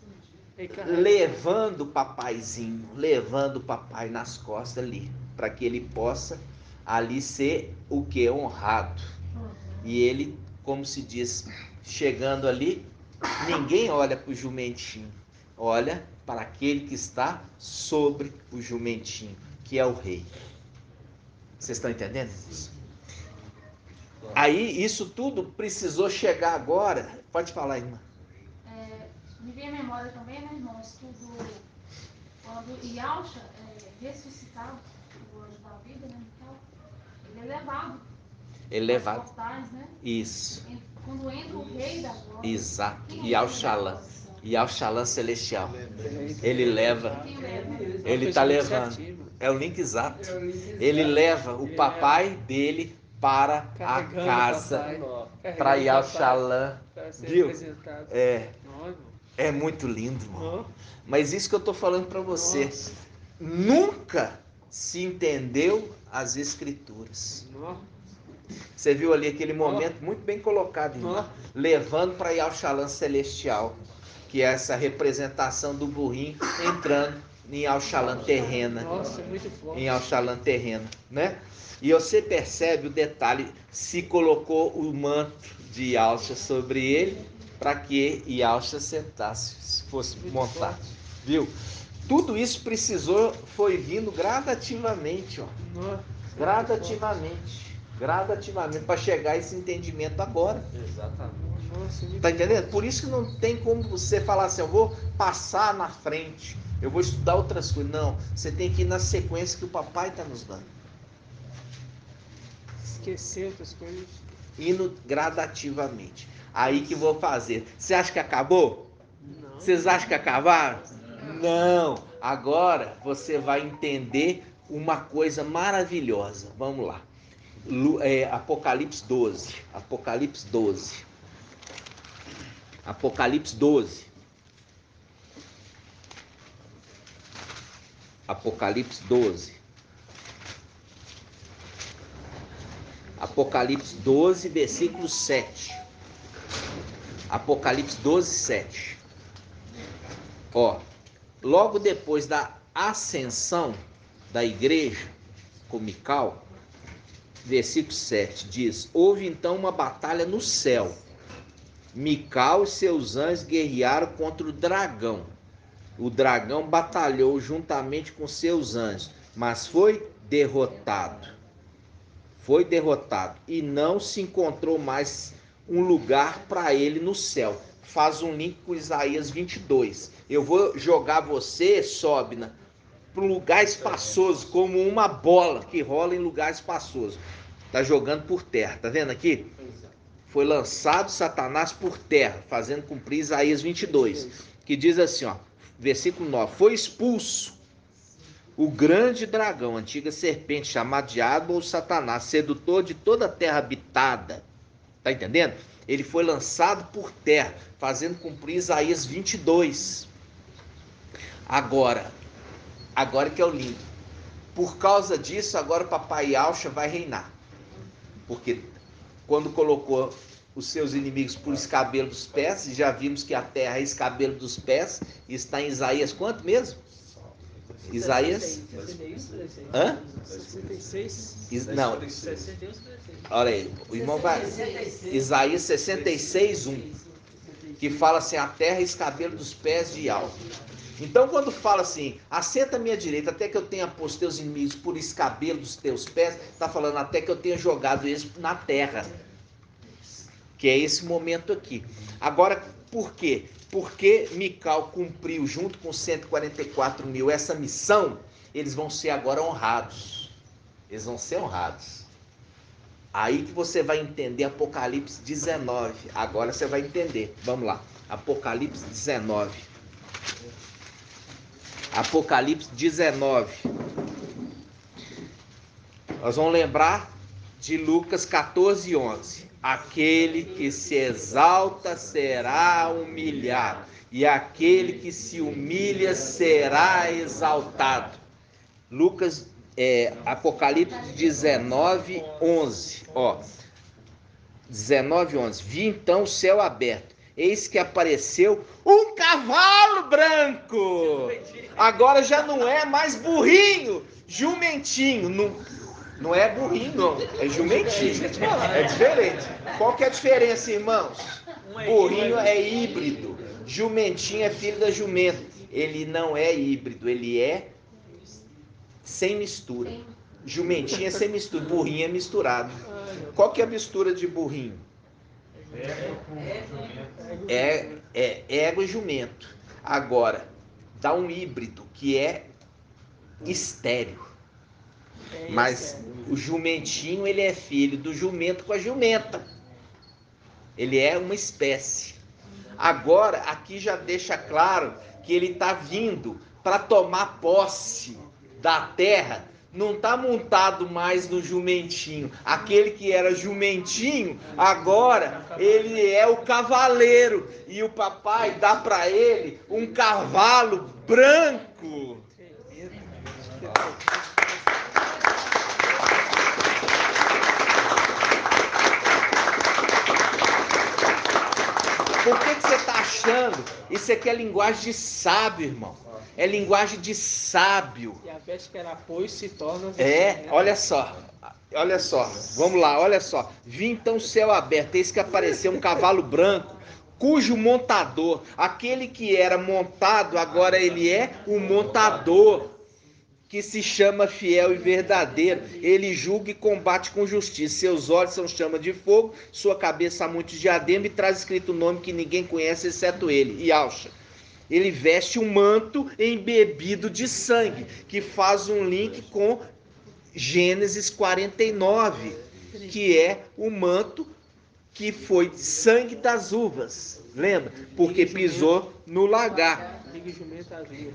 levando o papaizinho, levando o papai nas costas ali, para que ele possa ali ser o que? Honrado. E ele, como se diz, chegando ali, ninguém olha para o jumentinho, olha para aquele que está sobre o jumentinho, que é o rei. Vocês estão entendendo? Aí isso tudo precisou chegar agora. Pode falar, irmã. Me vem à memória também, né, irmão, estudo quando Ialcha ressuscitado, o anjo da vida, né, então, ele é levado. Ele é levado. Portais, né? Isso. Quando entra o rei da glória. Exato. Ialxalã. Ialxalã celestial. Ele leva. Ele está levando. É o link exato. Ele leva o papai dele para a casa, para Ialxalã. Viu? É muito lindo, irmão. Mas isso que eu estou falando para você. Nunca se entendeu as escrituras. Você viu ali aquele momento muito bem colocado, irmão, levando para Ialxalã celestial, que é essa representação do burrinho entrando em Alxalã terrena. Nossa, muito forte. Em Alxalã terrena, né? E você percebe o detalhe, se colocou o manto de Ialcha sobre ele, para que Ialcha sentasse, fosse montar. Viu? Tudo isso precisou, foi vindo gradativamente, ó. Gradativamente, para chegar a esse entendimento agora. Exatamente. Tá entendendo? Por isso que não tem como você falar assim, eu vou passar na frente, eu vou estudar outras coisas. Não, você tem que ir na sequência que o papai está nos dando. Esquecer outras coisas. Indo gradativamente. Aí que vou fazer. Você acha que acabou? Não. Vocês acham que acabaram? Não. Agora você vai entender uma coisa maravilhosa. Vamos lá. Apocalipse 12. Apocalipse 12. Apocalipse 12. Apocalipse 12. Apocalipse 12, versículo 7. Apocalipse 12, 7. Ó, logo depois da ascensão da igreja comical, versículo 7 diz: houve então uma batalha no céu. Mical e seus anjos guerrearam contra o dragão. O dragão batalhou juntamente com seus anjos, mas foi derrotado. Foi derrotado e não se encontrou mais um lugar para ele no céu. Faz um link com Isaías 22. Eu vou jogar você, Sobna, para um lugar espaçoso, como uma bola que rola em lugar espaçoso. Está jogando por terra, tá vendo aqui? Foi lançado Satanás por terra, fazendo cumprir Isaías 22, que diz assim, ó, versículo 9, foi expulso o grande dragão, antiga serpente, chamado Diabo ou Satanás, sedutor de toda a terra habitada. Tá entendendo? Ele foi lançado por terra, fazendo cumprir Isaías 22. Agora que é o lindo. Por causa disso, agora o papai Yahshua vai reinar. Porque quando colocou os seus inimigos por escabelo dos pés, e já vimos que a terra é escabelo dos pés, está em Isaías quanto mesmo? Isaías? Hã? 66. Não. 61, Olha aí, o irmão vai. Isaías 66, 1. Que fala assim, a terra é escabelo dos pés de Yahweh. Então quando fala assim, assenta à minha direita, até que eu tenha posto teus inimigos por escabelo dos teus pés, está falando até que eu tenha jogado eles na terra. Que é esse momento aqui. Agora, por quê? Porque Mical cumpriu junto com 144 mil essa missão, eles vão ser agora honrados. Eles vão ser honrados. Aí que você vai entender Apocalipse 19. Agora você vai entender. Vamos lá. Apocalipse 19. Apocalipse 19. Nós vamos lembrar de Lucas 14, 11. Aquele que se exalta será humilhado, e aquele que se humilha será exaltado. Lucas, Apocalipse 19, 11. Ó, 19, 11. Vi então o céu aberto. Eis que apareceu um cavalo branco. Agora já não é mais burrinho, jumentinho. Não é burrinho, não. É jumentinho. É diferente. Qual que é a diferença, irmãos? Burrinho é híbrido. Jumentinho é filho da jumenta. Ele não é híbrido, ele é sem mistura. Jumentinho é sem mistura, burrinho é misturado. Qual que é a mistura de burrinho? Égua e jumento. Agora, dá um híbrido que é estéril. Mas o jumentinho, ele é filho do jumento com a jumenta. Ele é uma espécie. Agora, aqui já deixa claro que ele está vindo para tomar posse da terra. Não está montado mais no jumentinho. Aquele que era jumentinho, agora ele é o cavaleiro. E o papai dá para ele um cavalo branco. Por que você está achando? Isso aqui é linguagem de sábio, irmão. É linguagem de sábio. E a veste que era apoio se torna... Olha só. Olha só. Vamos lá, olha só. Vi então o céu aberto, eis que apareceu um cavalo branco, cujo montador, aquele que era montado, agora ele é o montador, que se chama fiel e verdadeiro. Ele julga e combate com justiça. Seus olhos são chama de fogo, sua cabeça há muitos diademas, e traz escrito o nome que ninguém conhece exceto ele, Yahshua. Ele veste um manto embebido de sangue, que faz um link com Gênesis 49, que é o manto que foi de sangue das uvas. Lembra? Porque pisou no lagar.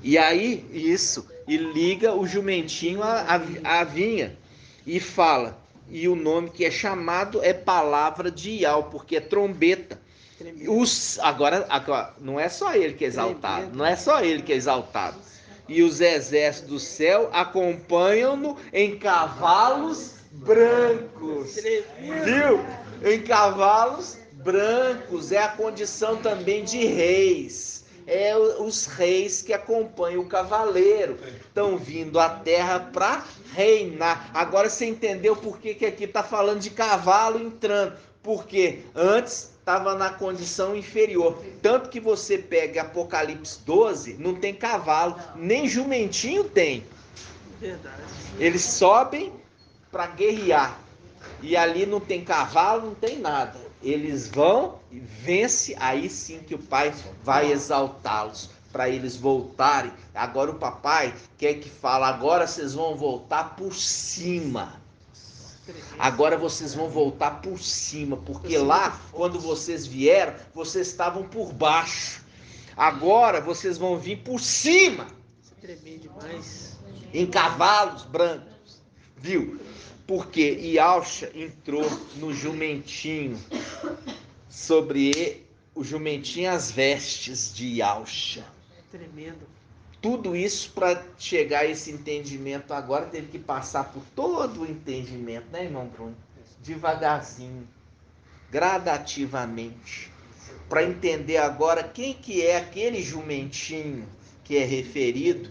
E aí, isso, e liga o jumentinho à vinha. E fala, e o nome que é chamado é palavra de Yahweh, porque é trombeta. Agora, não é só ele que é exaltado, não é só ele que é exaltado. E os exércitos do céu acompanham-no em cavalos brancos. Viu? Em cavalos brancos. É a condição também de reis. É os reis que acompanham o cavaleiro. Estão vindo à terra para reinar. Agora você entendeu por que aqui está falando de cavalo entrando. Porque antes estava na condição inferior. Tanto que você pega Apocalipse 12, não tem cavalo, nem jumentinho tem. Verdade. Eles sobem para guerrear. E ali não tem cavalo, não tem nada. Eles vão e vence, aí sim que o Pai vai exaltá-los. para eles voltarem. Agora o papai quer que fala, agora vocês vão voltar por cima. Agora vocês vão voltar por cima, porque lá, quando vocês vieram, vocês estavam por baixo. Agora vocês vão vir por cima. Tremendo demais. Em cavalos brancos. Viu? Porque Ialcha entrou no jumentinho, sobre o jumentinho as vestes de Ialcha. Tremendo. Tudo isso para chegar a esse entendimento agora teve que passar por todo o entendimento, né, irmão Bruno? Devagarzinho, gradativamente, para entender agora quem que é aquele jumentinho que é referido,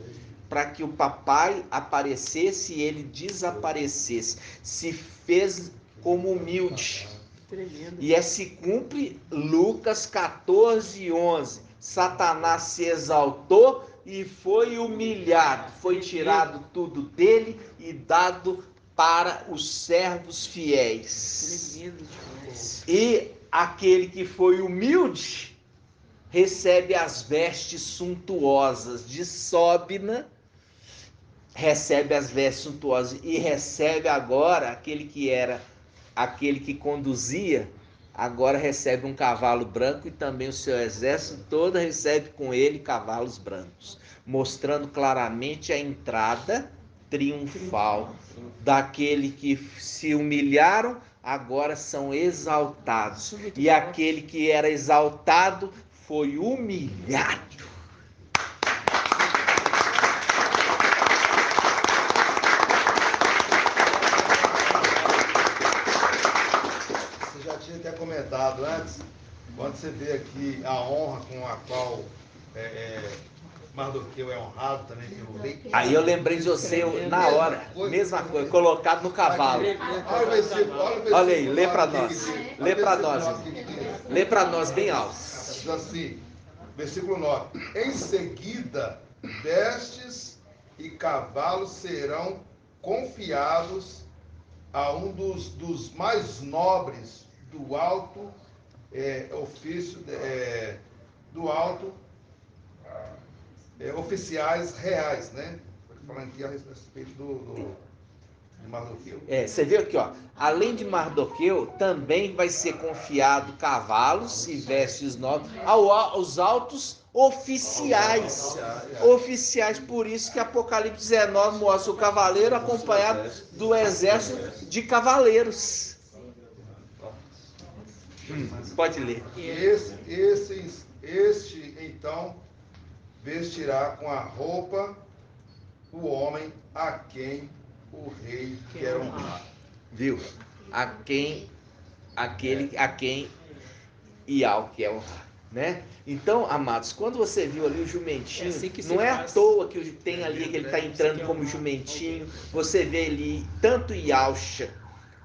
para que o papai aparecesse e ele desaparecesse. Se fez como humilde. Tremendo. E se cumpre Lucas 14:11. Satanás se exaltou e foi humilhado. Foi tirado tudo dele e dado para os servos fiéis. Tremendo demais. E aquele que foi humilde recebe as vestes suntuosas de Sóbina, recebe as vestes suntuosas e recebe agora aquele que conduzia, agora recebe um cavalo branco e também o seu exército todo recebe com ele cavalos brancos, mostrando claramente a entrada triunfal daquele que se humilharam, agora são exaltados, e aquele que era exaltado foi humilhado. Tinha até comentado antes, quando você vê aqui a honra com a qual Mardoqueu é honrado também pelo rei. Aí eu lembrei de você na hora, mesma coisa, colocado no cavalo. Olha o versículo, olha aí, lê para nós. Lê para nós, lê para nós bem alto. Diz assim, versículo 9: em seguida, vestes e cavalos serão confiados a um dos mais nobres do alto ofício, do alto oficiais reais, né? Falando aqui a respeito de Mardoqueu. Você vê aqui, ó, além de Mardoqueu, também vai ser confiado cavalos e vestes novas aos altos oficiais. Oficiais, por isso que Apocalipse 19 mostra o cavaleiro acompanhado do exército de cavaleiros. Pode ler. Este então vestirá com a roupa o homem a quem o rei quer honrar. Viu? A quem Ial quer honrar, né? Então, amados, quando você viu ali o jumentinho, não é à toa que tem ali que ele está entrando como jumentinho. Você vê ali tanto Ialcha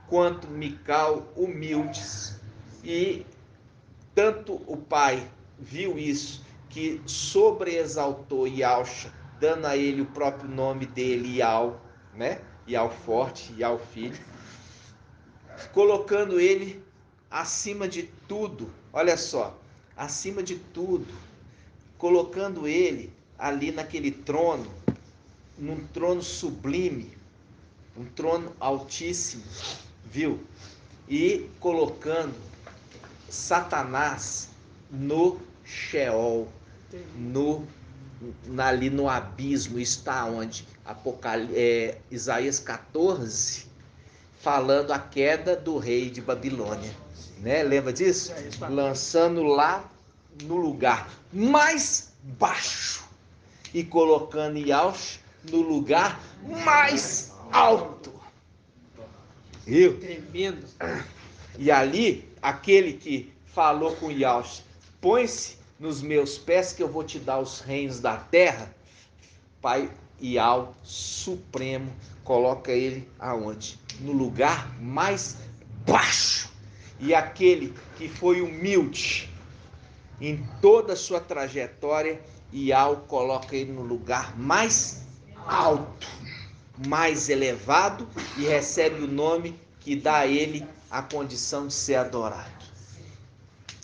quanto Mical humildes. E tanto o pai viu isso, que sobreexaltou Ialcha, dando a ele o próprio nome dele, Ial, né? Ial forte, Ial filho, colocando ele acima de tudo, olha só, acima de tudo, colocando ele ali naquele trono, num trono sublime, um trono altíssimo, viu? E colocando Satanás no Sheol, ali no abismo. Está onde? Isaías 14, falando a queda do rei de Babilônia, né? Lembra disso? Lançando lá no lugar mais baixo e colocando Ialcha no lugar mais alto. Viu? Tremendo. E ali, aquele que falou com Ialcha, põe-se nos meus pés que eu vou te dar os reinos da terra. Pai Ial supremo, coloca ele aonde? No lugar mais baixo. E aquele que foi humilde em toda a sua trajetória, Ial coloca ele no lugar mais alto, mais elevado, e recebe o nome que dá a ele a condição de ser adorado.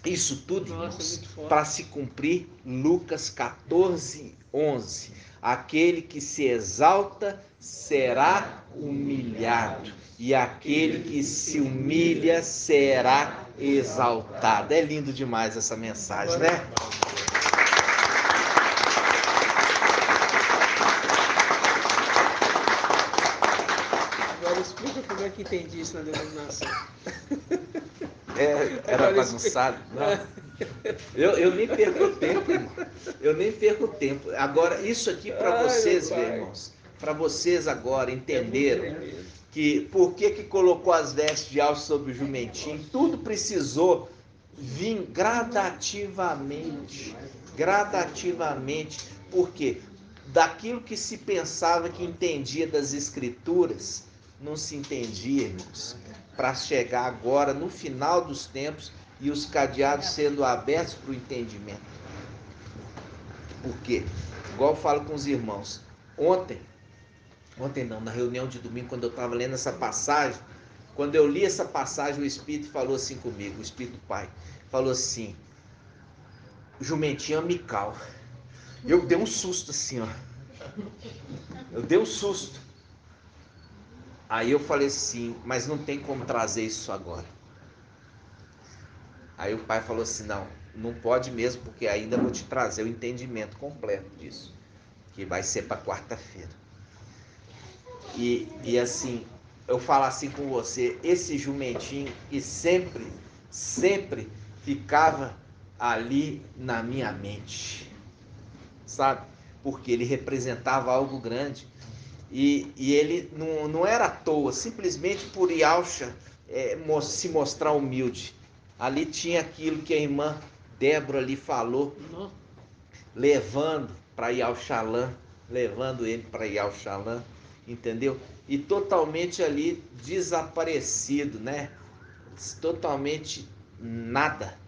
Isso tudo, Nossa, irmãos, muito forte. para se cumprir Lucas 14, 11. Aquele que se exalta será humilhado, e aquele que se humilha será exaltado. É lindo demais essa mensagem, né? Agora explica como é que entendi isso na denominação. Era bagunçado. Não. Eu nem perco tempo, irmão. Eu nem perco tempo. Agora, isso aqui para Ai, vocês, meu pai. irmãos, para vocês agora É muito entenderam tremendo. que por que colocou as vestes de alça sobre o jumentinho, tudo precisou vir gradativamente. Gradativamente. Por quê? Daquilo que se pensava que entendia das escrituras, não se entendia, irmãos. Para chegar agora, no final dos tempos, e os cadeados sendo abertos para o entendimento. Por quê? Igual eu falo com os irmãos. Ontem não, na reunião de domingo, quando eu estava lendo essa passagem, quando eu li essa passagem, o Espírito falou assim comigo, o Espírito do Pai, falou assim, jumentinho amical. Eu dei um susto assim, ó. Eu dei um susto. Aí eu falei assim, mas não tem como trazer isso agora. Aí o pai falou assim, não pode mesmo, porque ainda vou te trazer o entendimento completo disso, que vai ser para quarta-feira. E assim, eu falo assim com você, esse jumentinho, e sempre ficava ali na minha mente, sabe? Porque ele representava algo grande. E ele não era à toa, simplesmente por Yalcha se mostrar humilde. Ali tinha aquilo que a irmã Débora ali falou, Não. levando para Yalchalã, levando ele para Yalchalã, entendeu? E totalmente ali desaparecido, né? Totalmente nada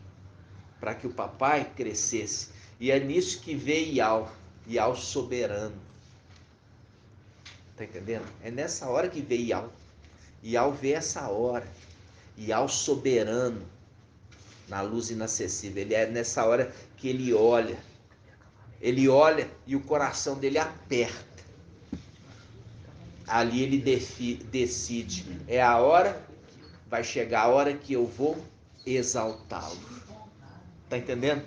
para que o papai crescesse. E é nisso que veio Ial soberano. Tá entendendo? É nessa hora que veio Ial. Ial vê essa hora. Ial soberano na luz inacessível. Ele é nessa hora que ele olha. Ele olha e o coração dele aperta. Ali ele decide. É a hora, vai chegar a hora que eu vou exaltá-lo. Tá entendendo?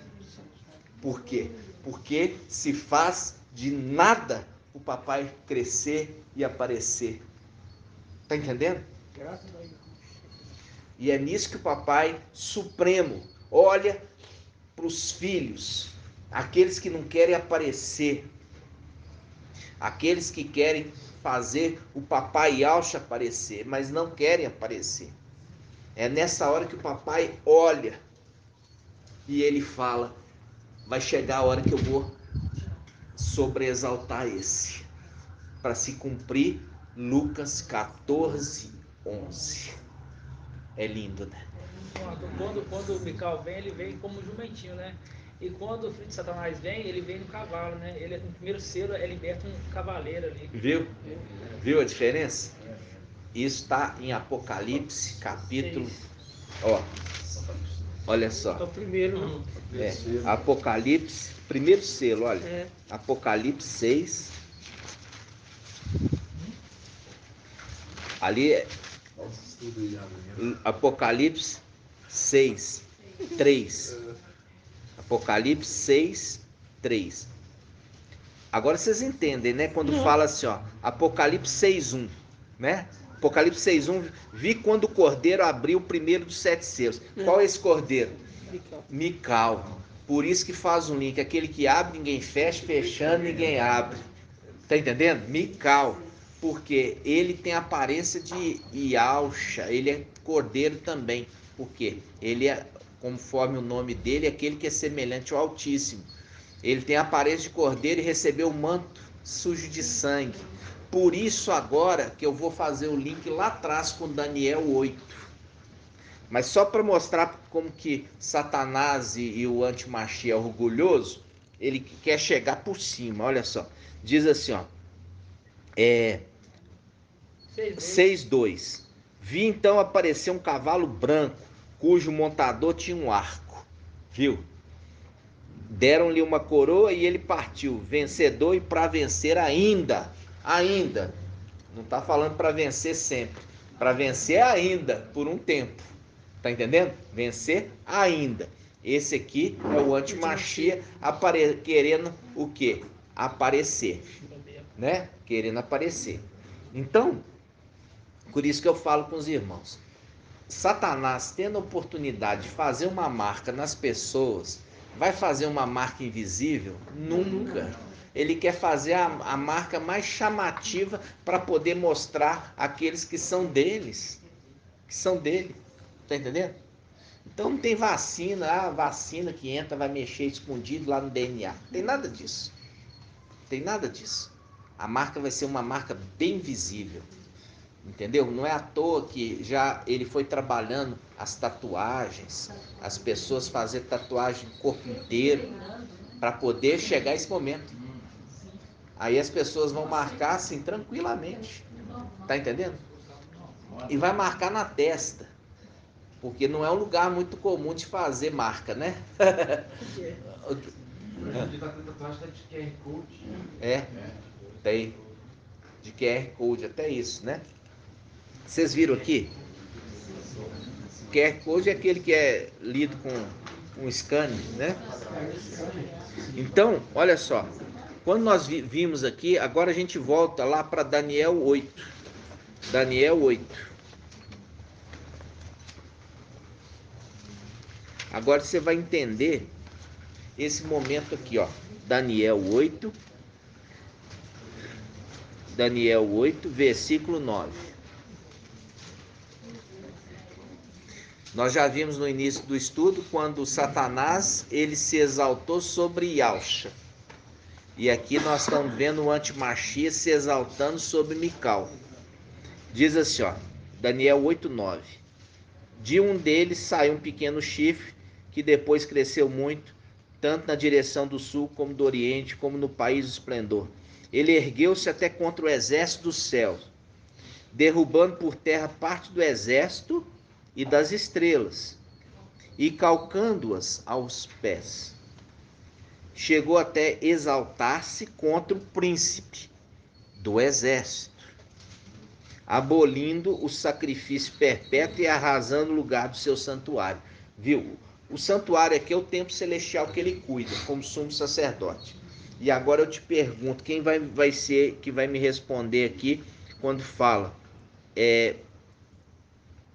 Por quê? Porque se faz de nada o papai crescer e aparecer. Tá entendendo? Graças a Deus. E é nisso que o papai supremo olha para os filhos, aqueles que não querem aparecer, aqueles que querem fazer o papai Yalcha aparecer, mas não querem aparecer. É nessa hora que o papai olha e ele fala, vai chegar a hora que eu vou sobreexaltar esse, para se cumprir Lucas 14, 11. É lindo, né? Quando o Mical vem, ele vem como jumentinho, né? E quando o filho de Satanás vem, ele vem no cavalo, né? Ele, no primeiro selo, é liberto um cavaleiro ali. Viu a diferença? Isso está em Apocalipse, capítulo... Ó, olha É só. o primeiro. Apocalipse, primeiro selo, olha. É. Apocalipse 6. Ali é Apocalipse 6, 3. Apocalipse 6, 3. Agora vocês entendem, né? Quando fala assim, ó, Apocalipse 6, 1, né? Apocalipse 6, 1, vi quando o cordeiro abriu o primeiro dos 7 selos. Qual é esse cordeiro? Mical. Por isso que faz um link, aquele que abre, ninguém fecha, fechando, ninguém abre. Tá entendendo? Mical. Porque ele tem a aparência de Yalcha, ele é cordeiro também. Por quê? Ele é, conforme o nome dele, aquele que é semelhante ao Altíssimo. Ele tem a aparência de cordeiro e recebeu o manto sujo de sangue. Por isso agora que eu vou fazer o link lá atrás com Daniel 8. Mas só para mostrar como que Satanás e o antimachia é orgulhoso, ele quer chegar por cima, olha só. Diz assim, ó, 6:2. Vi então aparecer um cavalo branco, cujo montador tinha um arco. Viu? Deram-lhe uma coroa e ele partiu, vencedor e para vencer ainda. Ainda. Não está falando para vencer sempre. Para vencer ainda, por um tempo. Tá entendendo? Vencer ainda. Esse aqui é o anti-Machia querendo o quê? Aparecer. Né? Querendo aparecer. Então, por isso que eu falo com os irmãos. Satanás tendo a oportunidade de fazer uma marca nas pessoas, vai fazer uma marca invisível? Nunca. Ele quer fazer a marca mais chamativa para poder mostrar aqueles que são deles. Que são dele. Tá entendendo? Então não tem vacina, a vacina que entra vai mexer escondido lá no DNA. Tem nada disso. Tem nada disso. A marca vai ser uma marca bem visível. Entendeu? Não é à toa que já ele foi trabalhando as tatuagens, as pessoas fazer tatuagem no corpo inteiro para poder chegar a esse momento. Aí as pessoas vão marcar assim tranquilamente. Tá entendendo? E vai marcar na testa. Porque não é um lugar muito comum de fazer marca, né? É, tem. De QR Code, até isso, né? Vocês viram aqui? QR Code é aquele que é lido com um scanner, né? Então, olha só. Quando nós vimos aqui, agora a gente volta lá para Daniel 8. Daniel 8. Agora você vai entender esse momento aqui, ó. Daniel 8. Daniel 8, versículo 9. Nós já vimos no início do estudo quando Satanás ele se exaltou sobre Yalcha. E aqui nós estamos vendo o anti-Machia se exaltando sobre Mical. Diz assim, ó, Daniel 8, 9. De um deles saiu um pequeno chifre que depois cresceu muito, tanto na direção do sul como do oriente, como no país do esplendor. Ele ergueu-se até contra o exército dos céus, derrubando por terra parte do exército e das estrelas, e calcando-as aos pés. Chegou até exaltar-se contra o príncipe do exército, abolindo o sacrifício perpétuo e arrasando o lugar do seu santuário. Viu? O santuário aqui é o templo celestial que ele cuida, como sumo sacerdote. E agora eu te pergunto, quem vai ser que vai me responder aqui quando fala?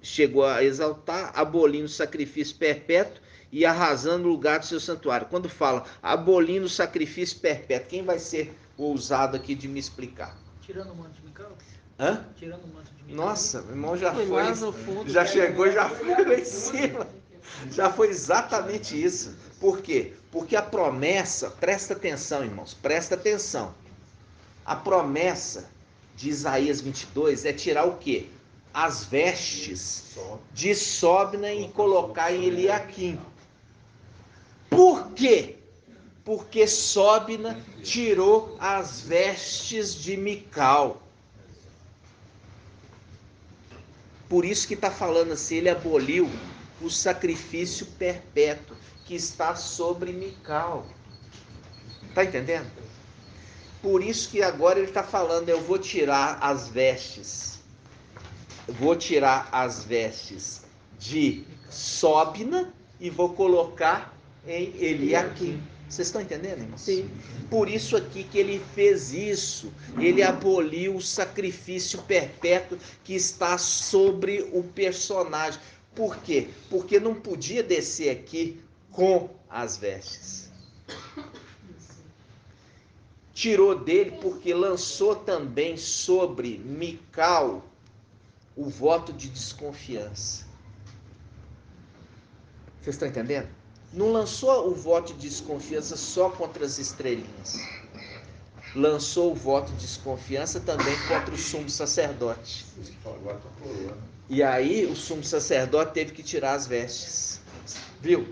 Chegou a exaltar, abolindo o sacrifício perpétuo e arrasando o lugar do seu santuário. Quando fala abolindo o sacrifício perpétuo, quem vai ser o ousado aqui de me explicar? Tirando o manto de Mical? Hã? Tirando o manto de Mical. Nossa, meu irmão já Foi lá no foi, fundo, já né? chegou e já foi lá em cima. Já foi exatamente isso. Por quê? Porque a promessa, presta atenção, irmãos, presta atenção. A promessa de Isaías 22 é tirar o quê? As vestes de Sobna e colocar em Eliaquim. Por quê? Porque Sobna tirou as vestes de Mical. Por isso que está falando assim, ele aboliu o sacrifício perpétuo que está sobre Mical. Está entendendo? Por isso que agora ele está falando, eu vou tirar as vestes. Vou tirar as vestes de Sobna e vou colocar em Eliaquim. Vocês estão entendendo, irmãos? Sim. Por isso aqui que ele fez isso. Ele aboliu o sacrifício perpétuo que está sobre o personagem. Por quê? Porque não podia descer aqui com as vestes. Tirou dele porque lançou também sobre Mical o voto de desconfiança. Vocês estão entendendo? Não lançou o voto de desconfiança só contra as estrelinhas. Lançou o voto de desconfiança também contra o sumo sacerdote. E aí o sumo sacerdote teve que tirar as vestes. Viu?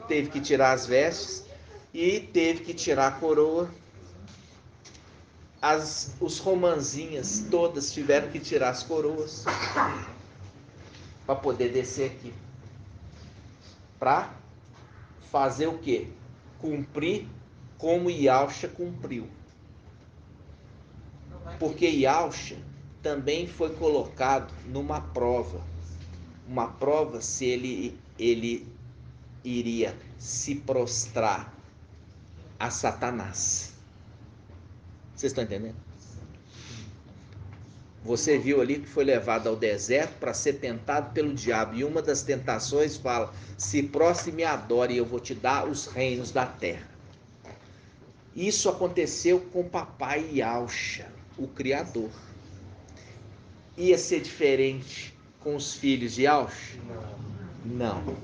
Teve que tirar as vestes e teve que tirar a coroa. Os romanzinhas todas tiveram que tirar as coroas para poder descer aqui. Para fazer o quê? Cumprir como Yalcha cumpriu. Porque Yalcha também foi colocado numa prova. Uma prova se ele iria se prostrar a Satanás. Vocês estão entendendo? Você viu ali que foi levado ao deserto para ser tentado pelo diabo. E uma das tentações fala: se prostre e me adore, e eu vou te dar os reinos da terra. Isso aconteceu com o papai Yalcha, o Criador. Ia ser diferente com os filhos de Yalcha? Não.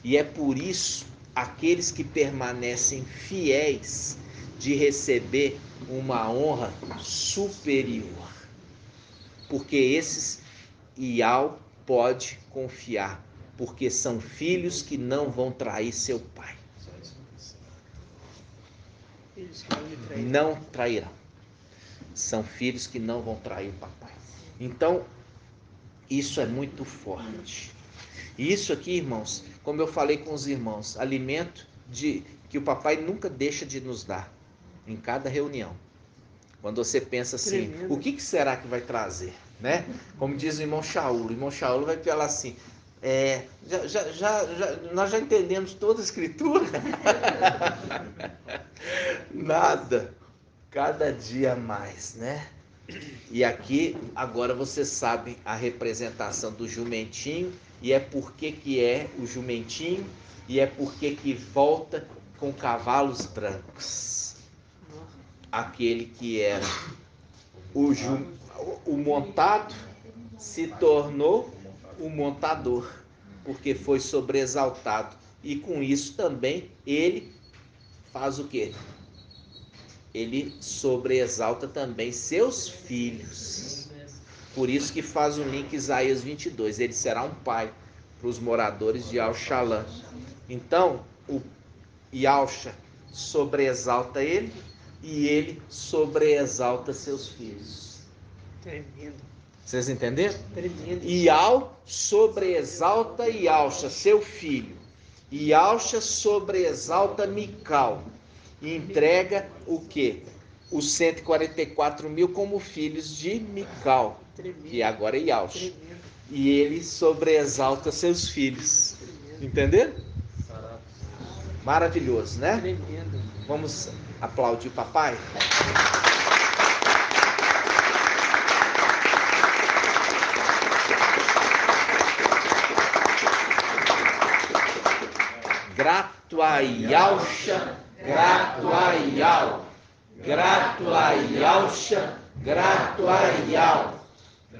E é por isso aqueles que permanecem fiéis de receber uma honra superior. Porque esses Ial pode confiar, porque são filhos que não vão trair seu pai. Não trairão. São filhos que não vão trair o papai. Então, isso é muito forte. E isso aqui, irmãos, como eu falei com os irmãos, alimento que o papai nunca deixa de nos dar em cada reunião. Quando você pensa assim, Tremendo. o que será que vai trazer, né? Como diz o irmão Shaul vai falar assim, nós já entendemos toda a escritura. Nada, cada dia mais, né? E aqui, agora vocês sabem a representação do jumentinho, e é porque que é o jumentinho, e é porque que volta com cavalos brancos. Aquele que era o montado se tornou o montador, porque foi sobreexaltado. E com isso também ele faz o quê? Ele sobreexalta também seus filhos. Por isso que faz um link Isaías 22. Ele será um pai para os moradores de Al-Shalom. Então, o Yalcha sobreexalta ele e ele sobreexalta seus filhos. Tremendo. Vocês entenderam? Tremendo. Ial sobreexalta Yalcha, seu filho. Yalcha sobreexalta Mical. E entrega o quê? Os 144 mil como filhos de Mical, que agora é Yalcha. E ele sobreexalta seus filhos. Entenderam? Maravilhoso, né? Tremendo. Vamos aplaudir o papai? Grato a Yalcha, grato a Ial. Grato a Yalcha, grato a Ial.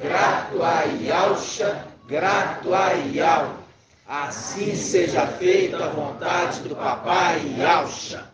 Grato a Yalcha, grato a Ial. Assim seja feita a vontade do papai Yalcha.